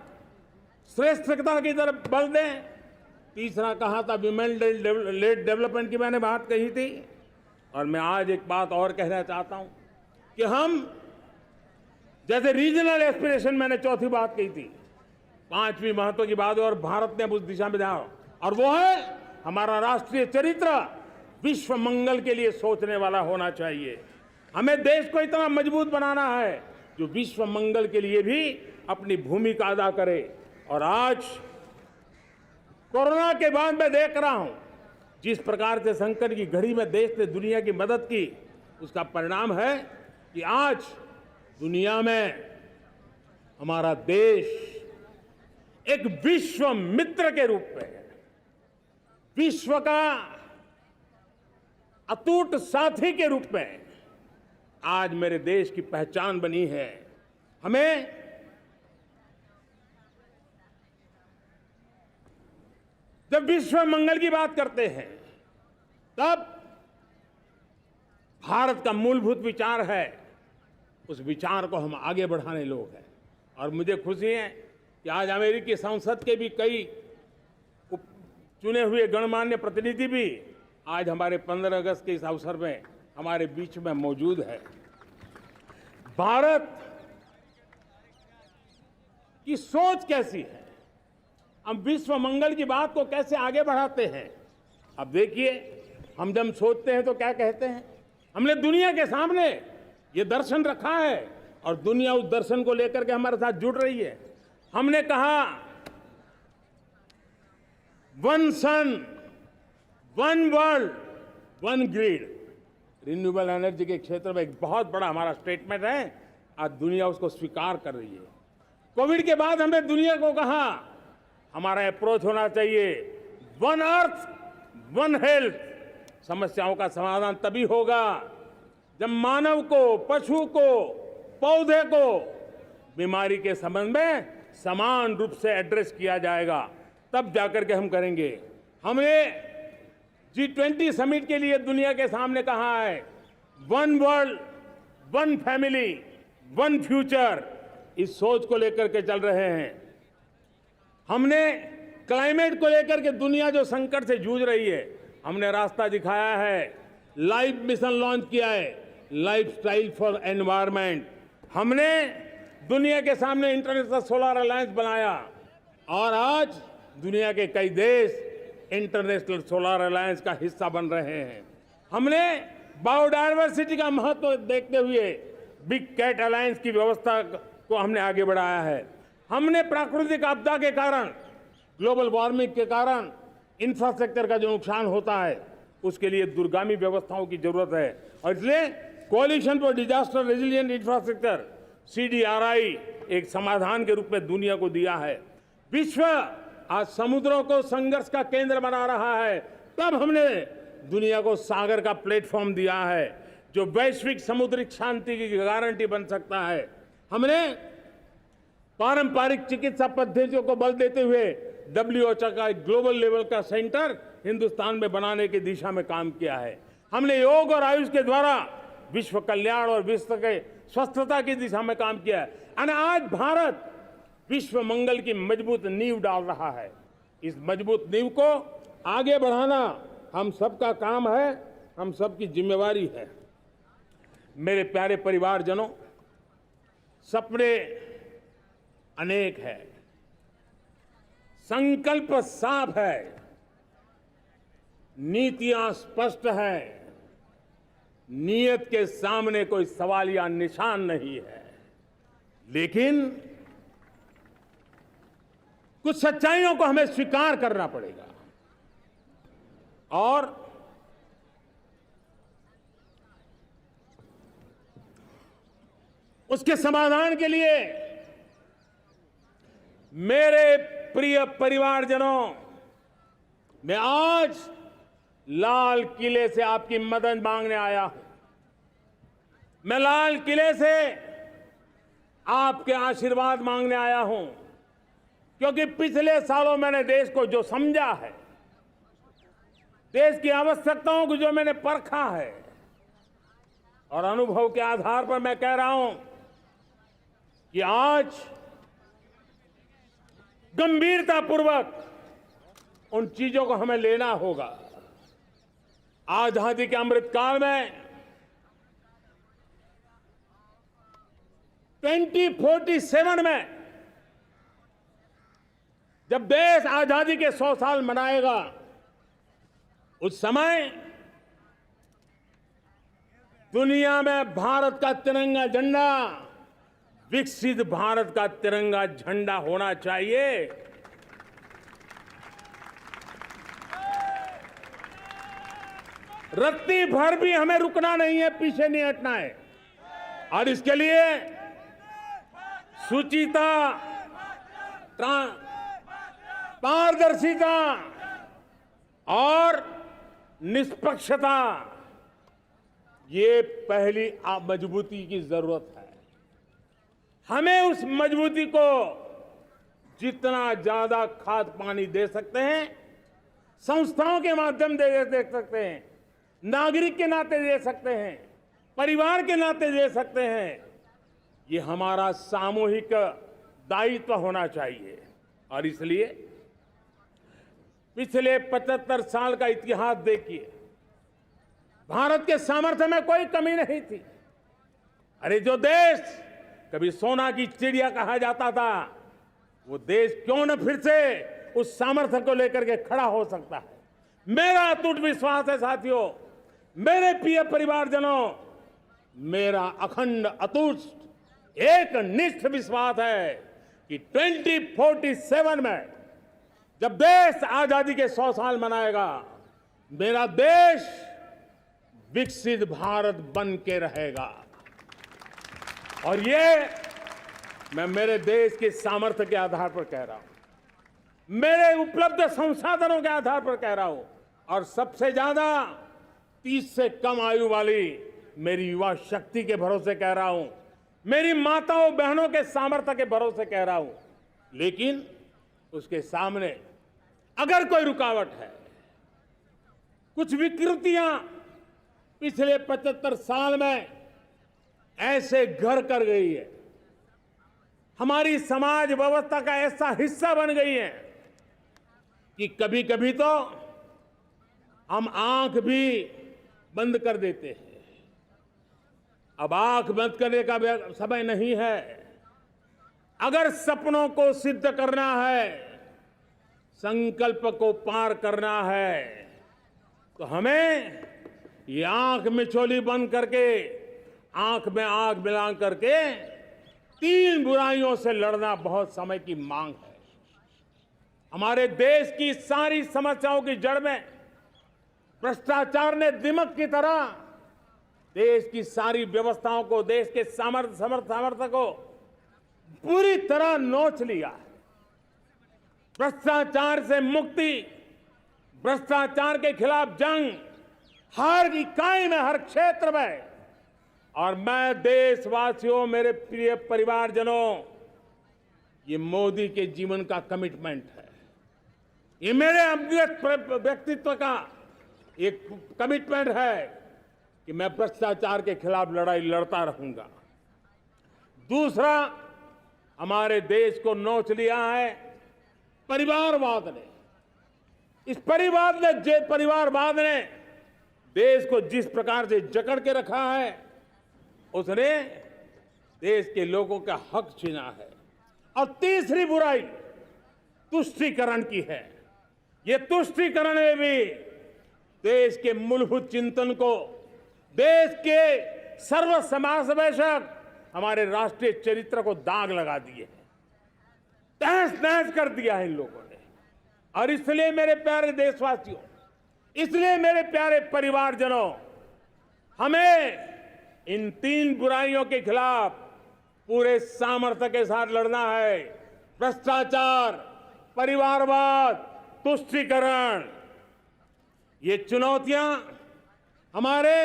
श्रेष्ठता की तरफ बल दें, तीसरा कहा था विमेन लेड डेवलपमेंट की मैंने बात कही थी, और मैं आज एक बात और कहना चाहता हूं कि हम जैसे रीजनल एस्पिरेशन, मैंने चौथी बात कही थी, पांचवी महत्व की बात, और भारत ने अब उस दिशा में जाओ, और वो है हमारा राष्ट्रीय चरित्र विश्व मंगल के लिए सोचने वाला होना चाहिए। हमें देश को इतना मजबूत बनाना है जो विश्व मंगल के लिए भी अपनी भूमिका अदा करे। और आज कोरोना के बाद मैं देख रहा हूं जिस प्रकार से संकट की घड़ी में देश ने दुनिया की मदद की, उसका परिणाम है कि आज दुनिया में हमारा देश एक विश्व मित्र के रूप में, विश्व का अटूट साथी के रूप में आज मेरे देश की पहचान बनी है। हमें जब विश्व मंगल की बात करते हैं तब भारत का मूलभूत विचार है, उस विचार को हम आगे बढ़ाने लोग हैं। और मुझे खुशी है कि आज अमेरिकी संसद के भी कई चुने हुए गणमान्य प्रतिनिधि भी आज हमारे 15 अगस्त के इस अवसर में हमारे बीच में मौजूद है। भारत की सोच कैसी है, हम विश्व मंगल की बात को कैसे आगे बढ़ाते हैं। अब देखिए, हम जब सोचते हैं तो क्या कहते हैं, हमने दुनिया के सामने ये दर्शन रखा है और दुनिया उस दर्शन को लेकर के हमारे साथ जुड़ रही है। हमने कहा one sun, one world, one grid. Renewable energy के क्षेत्र में एक बहुत बड़ा हमारा स्टेटमेंट है, आज दुनिया उसको स्वीकार कर रही है। कोविड के बाद हमने दुनिया को कहा हमारा अप्रोच होना चाहिए वन अर्थ, वन हेल्थ। समस्याओं का समाधान तभी होगा जब मानव को, पशु को, पौधे को बीमारी के संबंध में समान रूप से एड्रेस किया जाएगा, तब जाकर के हम करेंगे। हमने G20 समिट के लिए दुनिया के सामने कहा है one world, one family, one future. इस सोच को लेकर के चल रहे हैं। हमने क्लाइमेट को लेकर के दुनिया जो संकट से जूझ रही है, हमने रास्ता दिखाया है, लाइफ मिशन लॉन्च किया है, लाइफस्टाइल फॉर एनवायरनमेंट। हमने दुनिया के सामने इंटरनेशनल सोलर अलायंस बनाया और आज दुनिया के कई देश इंटरनेशनल सोलर अलायंस का हिस्सा बन रहे हैं। हमने बायोडायवर्सिटी का महत्व देखते हुए बिग कैट अलायंस की व्यवस्था को हमने आगे बढ़ाया है। हमने प्राकृतिक आपदा के कारण, ग्लोबल वार्मिंग के कारण इंफ्रास्ट्रक्चर का जो नुकसान होता है, उसके लिए दूरगामी व्यवस्थाओं की जरूरत है और इसलिए coalition for disaster resilient infrastructure CDRI एक समाधान के रूप में दुनिया को दिया है। विश्व आज समुद्रों को संघर्ष का केंद्र बना रहा है, तब हमने दुनिया को सागर का प्लेटफॉर्म दिया है जो वैश्विक समुद्री शांति की गारंटी बन सकता है। हमने पारंपरिक चिकित्सा पद्धतियों को बल देते हुए WHO का एक ग्लोबल लेवल का सेंटर हिंदुस्तान में बनाने की दिशा में काम किया है। हमने योग और आयुष के द्वारा विश्व कल्याण और विश्व के स्वस्थता की दिशा में काम किया है और आज भारत विश्व मंगल की मजबूत नींव डाल रहा है। इस मजबूत नींव को आगे बढ़ाना हम सबका काम है, हम सबकी जिम्मेवारी है। मेरे प्यारे परिवारजनों, सपने अनेक है, संकल्प साफ है, नीतियां स्पष्ट है, नियत के सामने कोई सवाल या निशान नहीं है, लेकिन कुछ सच्चाइयों को हमें स्वीकार करना पड़ेगा और उसके समाधान के लिए मेरे प्रिय परिवारजनों, मैं आज लाल किले से आपकी मदद मांगने आया हूं। मैं लाल किले से आपके आशीर्वाद मांगने आया हूं, क्योंकि पिछले सालों मैंने देश को जो समझा है, देश की आवश्यकताओं को जो मैंने परखा है और अनुभव के आधार पर मैं कह रहा हूं कि आज गंभीरतापूर्वक उन चीजों को हमें लेना होगा। आजादी के अमृतकाल में 2047 में जब देश आजादी के 100 साल मनाएगा, उस समय दुनिया में भारत का तिरंगा झंडा विकसित भारत का तिरंगा झंडा होना चाहिए। रत्ती भर भी हमें रुकना नहीं है, पीछे नहीं हटना है। और इसके लिए शुचिता, पारदर्शिता और निष्पक्षता, ये पहली मजबूती की जरूरत है। हमें उस मजबूती को जितना ज्यादा खाद पानी दे सकते हैं, संस्थाओं के माध्यम से दे सकते हैं, नागरिक के नाते दे सकते हैं, परिवार के नाते दे सकते हैं, ये हमारा सामूहिक दायित्व होना चाहिए। और इसलिए पिछले 75 साल का इतिहास देखिए, भारत के सामर्थ्य में कोई कमी नहीं थी। अरे जो देश कभी सोना की चिड़िया कहा जाता था, वो देश क्यों न फिर से उस सामर्थ्य को लेकर के खड़ा हो सकता है। मेरा अटूट विश्वास है साथियों, मेरे प्रिय परिवारजनों, मेरा अखंड अटूट एक निष्ठ विश्वास है कि 2047 में जब देश आजादी के 100 साल मनाएगा, मेरा देश विकसित भारत बन के रहेगा। और ये मैं मेरे देश के सामर्थ्य के आधार पर कह रहा हूं, मेरे उपलब्ध संसाधनों के आधार पर कह रहा हूं, और सबसे ज्यादा 30 से कम आयु वाली मेरी युवा शक्ति के भरोसे कह रहा हूं, मेरी माताओं बहनों के सामर्थ्य के भरोसे कह रहा हूं। लेकिन उसके सामने अगर कोई रुकावट है, कुछ विकृतियां पिछले 75 साल में ऐसे घर कर गई है, हमारी समाज व्यवस्था का ऐसा हिस्सा बन गई है कि कभी कभी तो हम आंख भी बंद कर देते हैं। अब आंख बंद करने का समय नहीं है। अगर सपनों को सिद्ध करना है, संकल्प को पार करना है, तो हमें ये आंख मिचौली बंद करके, आंख में आंख मिला करके 3 बुराइयों से लड़ना बहुत समय की मांग है। हमारे देश की सारी समस्याओं की जड़ में भ्रष्टाचार ने दिमक की तरह देश की सारी व्यवस्थाओं को, देश के सामर्थ्य को पूरी तरह नोच लिया है। भ्रष्टाचार से मुक्ति, भ्रष्टाचार के खिलाफ जंग हर इकाई में, हर क्षेत्र में। और मैं देशवासियों, मेरे प्रिय परिवारजनों, ये मोदी के जीवन का कमिटमेंट है, ये मेरे व्यक्तित्व का एक कमिटमेंट है कि मैं भ्रष्टाचार के खिलाफ लड़ाई लड़ता रहूंगा। दूसरा, हमारे देश को नोच लिया है परिवारवाद ने। इस परिवारवाद ने देश को जिस प्रकार से जकड़ के रखा है, उसने देश के लोगों का हक छीना है। और तीसरी बुराई तुष्टीकरण की है। ये तुष्टीकरण में भी देश के मूलभूत चिंतन को, देश के सर्व समावेशक हमारे राष्ट्रीय चरित्र को दाग लगा दिए हैं, तहस नहस कर दिया है इन लोगों ने। और इसलिए मेरे प्यारे देशवासियों, इसलिए मेरे प्यारे परिवारजनों, हमें इन 3 बुराइयों के खिलाफ पूरे सामर्थ्य के साथ लड़ना है। भ्रष्टाचार, परिवारवाद, तुष्टीकरण, ये चुनौतियां हमारे,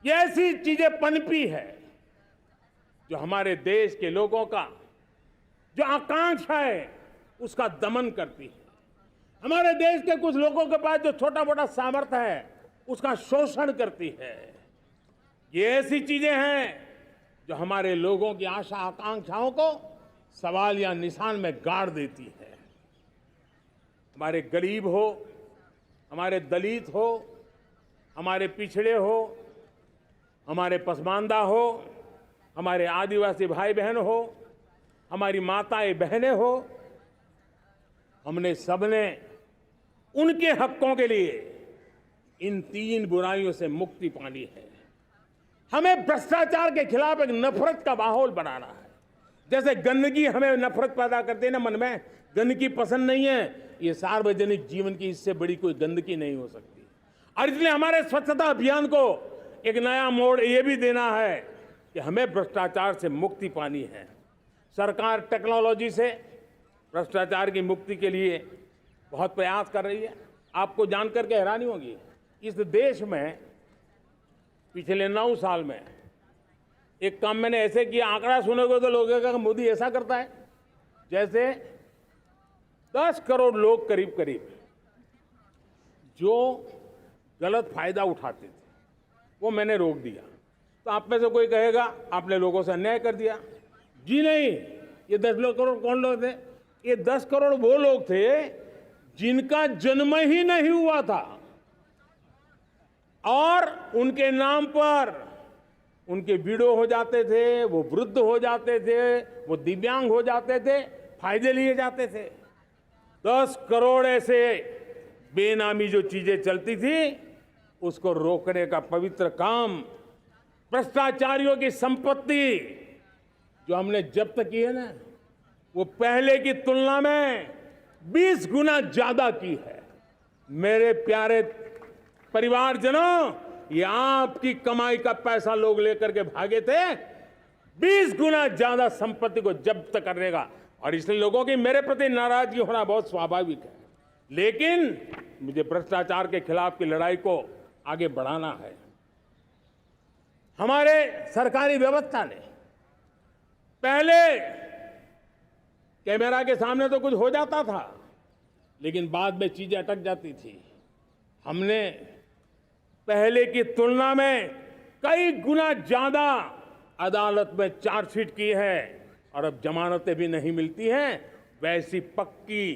ये ऐसी चीजें पनपी है जो हमारे देश के लोगों का जो आकांक्षा है उसका दमन करती है। हमारे देश के कुछ लोगों के पास जो छोटा मोटा सामर्थ्य है उसका शोषण करती है। ये ऐसी चीजें हैं जो हमारे लोगों की आशा आकांक्षाओं को सवाल या निशान में गाड़ देती है। हमारे गरीब हो, हमारे दलित हो, हमारे पिछड़े हो, हमारे पसमानदा हो, हमारे आदिवासी भाई बहन हो, हमारी माताएं बहनें हो, हमने सबने उनके हकों के लिए इन 3 बुराइयों से मुक्ति पानी है। हमें भ्रष्टाचार के खिलाफ एक नफरत का माहौल बनाना है। जैसे गंदगी हमें नफरत पैदा करती है ना, मन में गंदगी पसंद नहीं है, ये सार्वजनिक जीवन की इससे बड़ी कोई गंदगी नहीं हो सकती। और इसलिए हमारे स्वच्छता अभियान को एक नया मोड़ ये भी देना है कि हमें भ्रष्टाचार से मुक्ति पानी है। सरकार टेक्नोलॉजी से भ्रष्टाचार की मुक्ति के लिए बहुत प्रयास कर रही है। आपको जानकर के हैरानी होगी, इस देश में पिछले 9 साल में एक काम मैंने ऐसे किया, आंकड़ा सुनोगे तो लोगों का मोदी ऐसा करता है जैसे 10 करोड़ लोग करीब करीब जो गलत फायदा उठाते थे वो मैंने रोक दिया। तो आप में से कोई कहेगा आपने लोगों से अन्याय कर दिया। जी नहीं, ये 10 करोड़ कौन लोग थे? ये 10 करोड़ वो लोग थे जिनका जन्म ही नहीं हुआ था और उनके नाम पर उनके विडो हो जाते थे, वो वृद्ध हो जाते थे, वो दिव्यांग हो जाते थे, फायदे लिए जाते थे। 10 करोड़ ऐसे बेनामी जो चीजें चलती थी उसको रोकने का पवित्र काम, भ्रष्टाचारियों की संपत्ति जो हमने जब्त की है ना, वो पहले की तुलना में 20 गुना ज्यादा की है। मेरे प्यारे परिवारजनों, ये आपकी कमाई का पैसा लोग लेकर के भागे थे, 20 गुना ज्यादा संपत्ति को जब्त करने का। और इसलिए लोगों की मेरे प्रति नाराजगी होना बहुत स्वाभाविक है, लेकिन मुझे भ्रष्टाचार के खिलाफ की लड़ाई को आगे बढ़ाना है। हमारे सरकारी व्यवस्था ने पहले कैमरा के सामने तो कुछ हो जाता था, लेकिन बाद में चीजें अटक जाती थी। हमने पहले की तुलना में कई गुना ज्यादा अदालत में चार्जशीट की है और अब जमानतें भी नहीं मिलती हैं। वैसी पक्की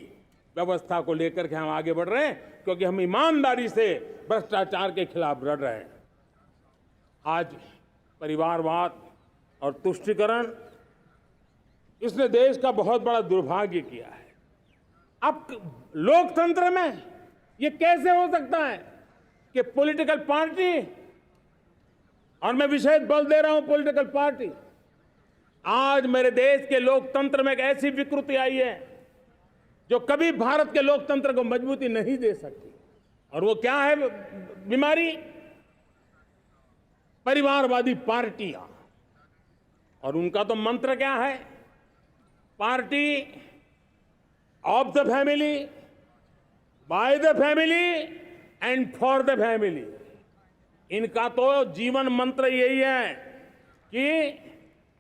व्यवस्था को लेकर के हम आगे बढ़ रहे हैं, क्योंकि हम ईमानदारी से भ्रष्टाचार के खिलाफ लड़ रहे हैं। आज परिवारवाद और तुष्टीकरण, इसने देश का बहुत बड़ा दुर्भाग्य किया है। अब लोकतंत्र में ये कैसे हो सकता है कि पॉलिटिकल पार्टी, और मैं विशेष बल दे रहा हूं पॉलिटिकल पार्टी, आज मेरे देश के लोकतंत्र में एक ऐसी विकृति आई है जो कभी भारत के लोकतंत्र को मजबूती नहीं दे सकती। और वो क्या है बीमारी? परिवारवादी पार्टियां। और उनका तो मंत्र क्या है? Party of the family, by the family and for the family. इनका तो जीवन मंत्र यही है कि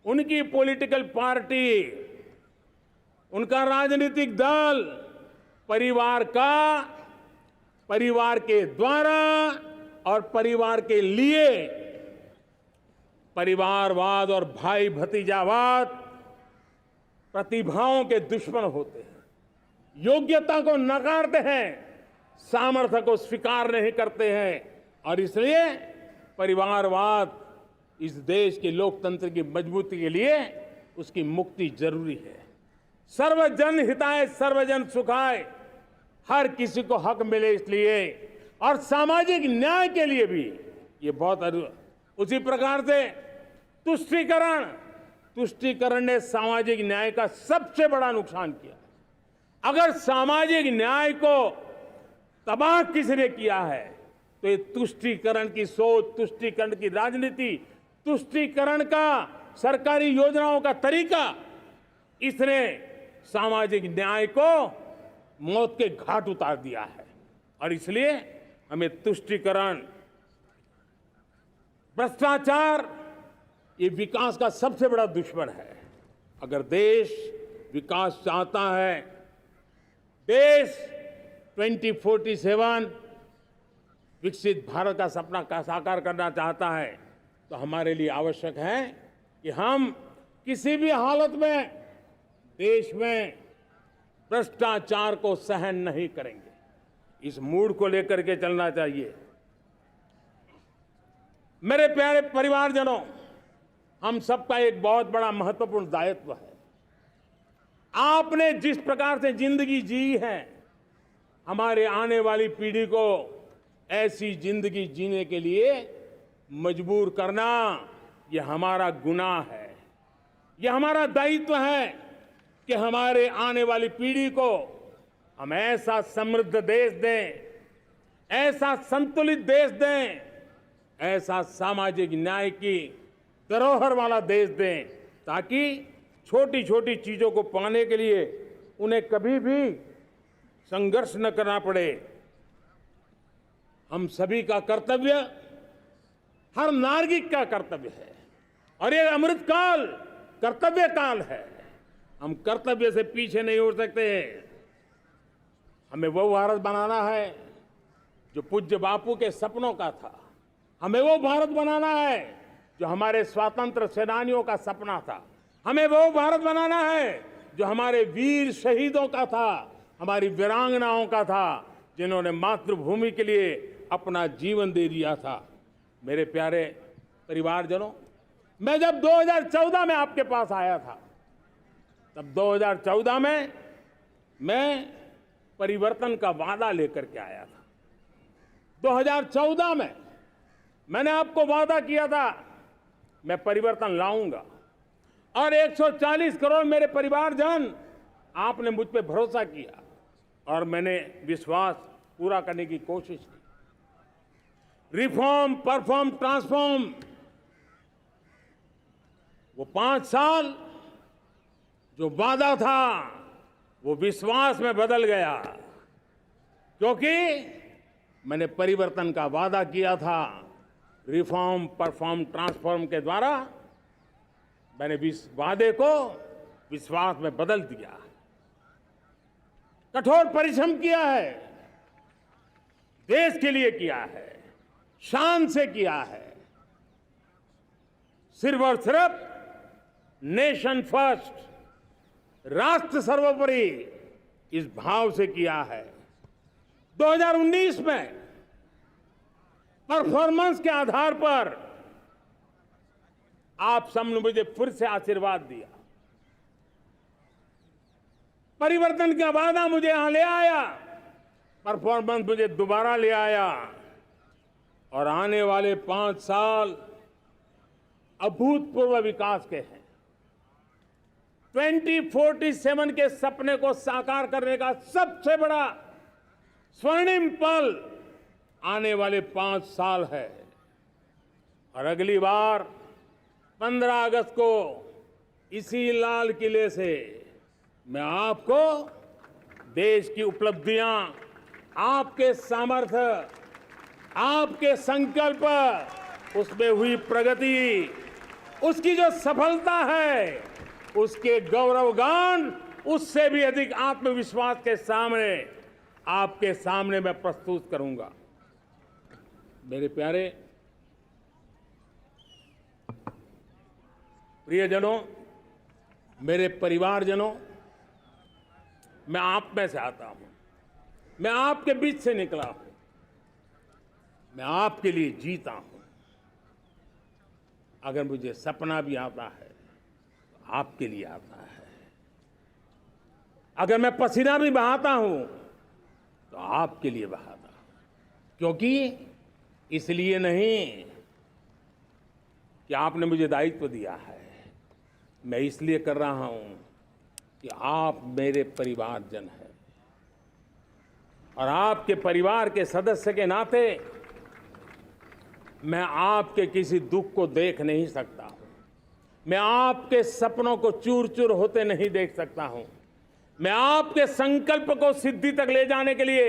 उनकी पॉलिटिकल पार्टी, उनका राजनीतिक दल परिवार का, परिवार के द्वारा और परिवार के लिए, परिवारवाद और भाई भतीजावाद प्रतिभाओं के दुश्मन होते हैं, योग्यता को नकारते हैं, सामर्थ्य को स्वीकार नहीं करते हैं। और इसलिए परिवारवाद इस देश के लोकतंत्र की मजबूती के लिए उसकी मुक्ति जरूरी है। सर्वजन हिताय सर्वजन सुखाय, हर किसी को हक मिले इसलिए, और सामाजिक न्याय के लिए भी ये बहुत। उसी प्रकार से तुष्टीकरण ने सामाजिक न्याय का सबसे बड़ा नुकसान किया। अगर सामाजिक न्याय को तबाह किसने किया है तो ये तुष्टीकरण की सोच, तुष्टीकरण की राजनीति, तुष्टीकरण का सरकारी योजनाओं का तरीका, इसने सामाजिक न्याय को मौत के घाट उतार दिया है। और इसलिए हमें तुष्टीकरण, भ्रष्टाचार, ये विकास का सबसे बड़ा दुश्मन है। अगर देश विकास चाहता है, देश 2047 विकसित भारत का सपना का साकार करना चाहता है, तो हमारे लिए आवश्यक है कि हम किसी भी हालत में देश में भ्रष्टाचार को सहन नहीं करेंगे। इस मूड को लेकर के चलना चाहिए। मेरे प्यारे परिवारजनों, हम सबका एक बहुत बड़ा महत्वपूर्ण दायित्व है। आपने जिस प्रकार से जिंदगी जी है, हमारे आने वाली पीढ़ी को ऐसी जिंदगी जीने के लिए मजबूर करना, यह हमारा गुनाह है। यह हमारा दायित्व है कि हमारे आने वाली पीढ़ी को हम ऐसा समृद्ध देश दें, ऐसा संतुलित देश दें, ऐसा सामाजिक न्याय की धरोहर वाला देश दें, ताकि छोटी छोटी चीजों को पाने के लिए उन्हें कभी भी संघर्ष न करना पड़े। हम सभी का कर्तव्य, हर नागरिक का कर्तव्य है, और ये अमृत काल कर्तव्य काल है। हम कर्तव्य से पीछे नहीं उठ सकते। हमें वो भारत बनाना है जो पूज्य बापू के सपनों का था। हमें वो भारत बनाना है जो हमारे स्वतंत्र सेनानियों का सपना था। हमें वो भारत बनाना है जो हमारे वीर शहीदों का था, हमारी वीरांगनाओं का था, जिन्होंने मातृभूमि के लिए अपना जीवन दे दिया था। मेरे प्यारे परिवारजनों, मैं जब 2014 में आपके पास आया था, तब 2014 में मैं परिवर्तन का वादा लेकर के आया था। 2014 में मैंने आपको वादा किया था, मैं परिवर्तन लाऊंगा, और 140 करोड़ मेरे परिवारजन, आपने मुझ पे भरोसा किया और मैंने विश्वास पूरा करने की कोशिश की। रिफॉर्म, परफॉर्म, ट्रांसफॉर्म, वो 5 साल जो वादा था वो विश्वास में बदल गया, क्योंकि मैंने परिवर्तन का वादा किया था। रिफॉर्म, परफॉर्म, ट्रांसफॉर्म के द्वारा मैंने इस वादे को विश्वास में बदल दिया। कठोर परिश्रम किया है, देश के लिए किया है, शान से किया है, सिर्फ और सिर्फ नेशन फर्स्ट, राष्ट्र सर्वोपरि, इस भाव से किया है। 2019 में परफॉर्मेंस के आधार पर आप सबने मुझे फिर से आशीर्वाद दिया। परिवर्तन का वादा मुझे यहां ले आया, परफॉर्मेंस मुझे दोबारा ले आया, और आने वाले 5 साल अभूतपूर्व विकास के हैं। 2047 के सपने को साकार करने का सबसे बड़ा स्वर्णिम पल आने वाले 5 साल है। और अगली बार 15 अगस्त को इसी लाल किले से मैं आपको देश की उपलब्धियां, आपके सामर्थ्य, आपके संकल्प, उसमें हुई प्रगति, उसकी जो सफलता है, उसके गौरवगान, उससे भी अधिक आत्मविश्वास के सामने, आपके सामने मैं प्रस्तुत करूंगा। मेरे प्यारे प्रियजनों, मेरे परिवारजनों, मैं आप में से आता हूं, मैं आपके बीच से निकला हूं, मैं आपके लिए जीता हूं। अगर मुझे सपना भी आता है तो आपके लिए आता है। अगर मैं पसीना भी बहाता हूं तो आपके लिए बहाता हूं, क्योंकि इसलिए नहीं कि आपने मुझे दायित्व दिया है, मैं इसलिए कर रहा हूं कि आप मेरे परिवारजन हैं, और आपके परिवार के सदस्य के नाते मैं आपके किसी दुख को देख नहीं सकता हूं, मैं आपके सपनों को चूर चूर होते नहीं देख सकता हूं, मैं आपके संकल्प को सिद्धि तक ले जाने के लिए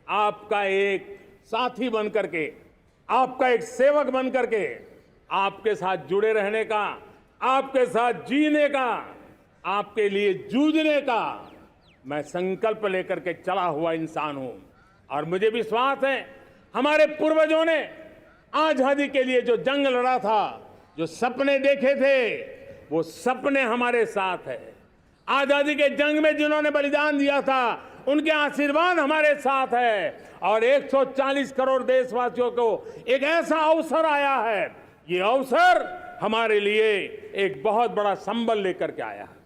आपका एक साथी बन करके, आपका एक सेवक बन करके, आपके साथ जुड़े रहने का, आपके साथ जीने का, आपके लिए जूझने का मैं संकल्प लेकर के चला हुआ इंसान हूं। और मुझे विश्वास है, हमारे पूर्वजों ने आजादी के लिए जो जंग लड़ा था, जो सपने देखे थे, वो सपने हमारे साथ है। आजादी के जंग में जिन्होंने बलिदान दिया था, उनके आशीर्वाद हमारे साथ है और 140 करोड़ देशवासियों को एक ऐसा अवसर आया है। ये अवसर हमारे लिए एक बहुत बड़ा संबल लेकर के आया है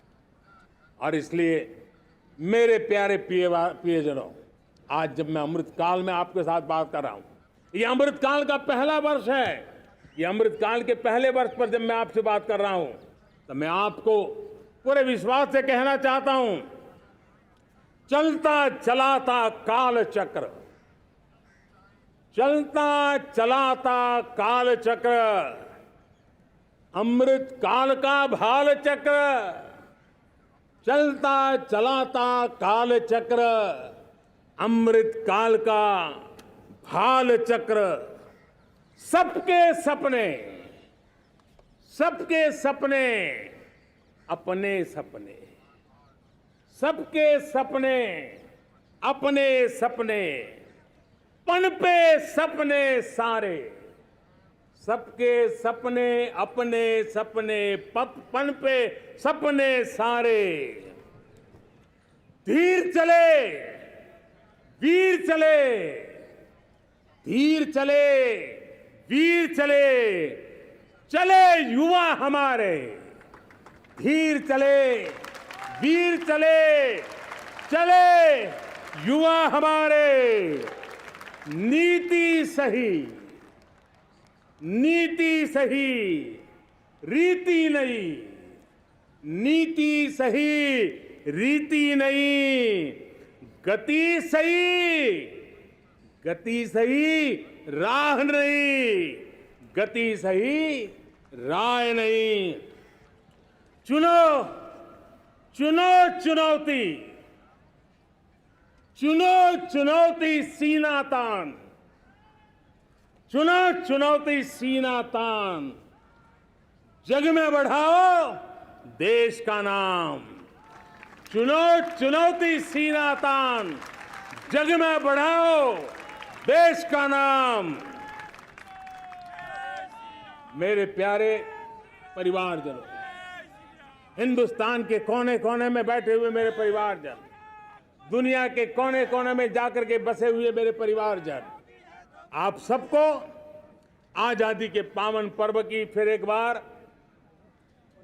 और इसलिए मेरे प्यारे प्रियजनों, आज जब मैं अमृतकाल में आपके साथ बात कर रहा हूं, ये अमृतकाल का पहला वर्ष है। ये अमृतकाल के पहले वर्ष पर जब मैं आपसे बात कर रहा हूं तो मैं आपको पूरे विश्वास से कहना चाहता हूं, चलता चलाता काल चक्र, चलता चलाता काल चक्र, अमृत काल का भाल चक्र, चलता चलाता काल चक्र, अमृत काल का भाल चक्र, सबके सपने, सबके सपने, अपने सपने, सबके सपने, अपने सपने, पनपे सपने सारे, सबके सपने, अपने सपने, पनपे सपने सारे, धीर चले, वीर चले, धीर चले, वीर चले, चले युवा हमारे, धीर चले, वीर चले, चले युवा हमारे, नीति सही, नीति सही, रीति नहीं, नीति सही, रीति नहीं, गति सही, गति सही, राह नहीं, गति सही, राह नहीं। चुनो, चुनो चुनौती, चुनो चुनौती सीना तान, चुनो चुनौती सीना तान, जग में बढ़ाओ देश का नाम, चुनो चुनौती सीना तान, जग में बढ़ाओ देश का नाम। मेरे प्यारे परिवारजनों, हिंदुस्तान के कोने कोने में बैठे हुए मेरे परिवारजन, दुनिया के कोने कोने में जाकर के बसे हुए मेरे परिवारजन, आप सबको आजादी के पावन पर्व की फिर एक बार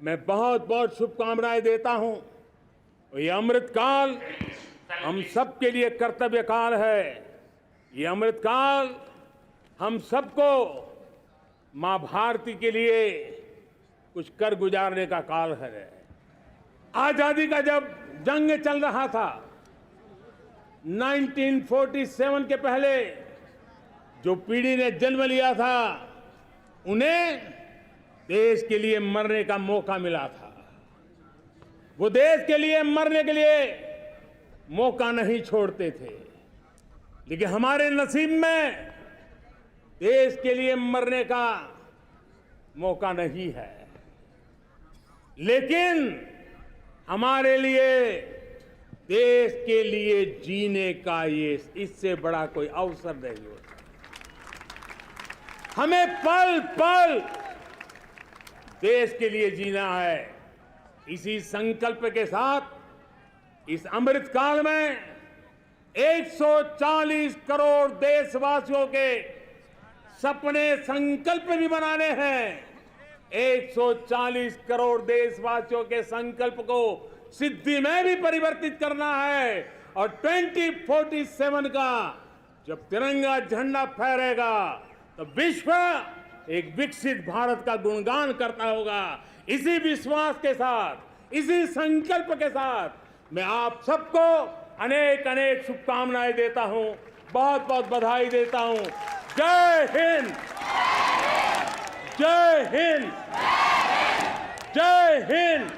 मैं बहुत बहुत शुभकामनाएं देता हूं। ये अमृतकाल हम सबके लिए कर्तव्य काल है। ये अमृतकाल हम सबको मां भारती के लिए कुछ कर गुजारने का काल है। आजादी का जब जंग चल रहा था 1947 के पहले जो पीढ़ी ने जन्म लिया था उन्हें देश के लिए मरने का मौका मिला था। वो देश के लिए मरने के लिए मौका नहीं छोड़ते थे, लेकिन हमारे नसीब में देश के लिए मरने का मौका नहीं है। लेकिन हमारे लिए देश के लिए जीने का ये इससे बड़ा कोई अवसर नहीं होता। हमें पल पल देश के लिए जीना है। इसी संकल्प के साथ इस अमृतकाल में 140 करोड़ देशवासियों के सपने संकल्प भी बनाने हैं। 140 करोड़ देशवासियों के संकल्प को सिद्धि में भी परिवर्तित करना है और 2047 का जब तिरंगा झंडा फहरेगा तो विश्व एक विकसित भारत का गुणगान करता होगा। इसी विश्वास के साथ, इसी संकल्प के साथ मैं आप सबको अनेक अनेक शुभकामनाएं देता हूं, बहुत बहुत बधाई देता हूं। जय हिंद, जय हिंद, जय हिंद,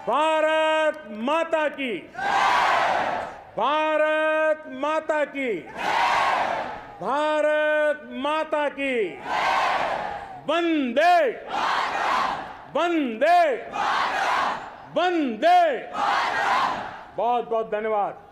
भारत माता की, भारत माता की, भारत माता की, वंदे वंदे वंदे। बहुत बहुत धन्यवाद।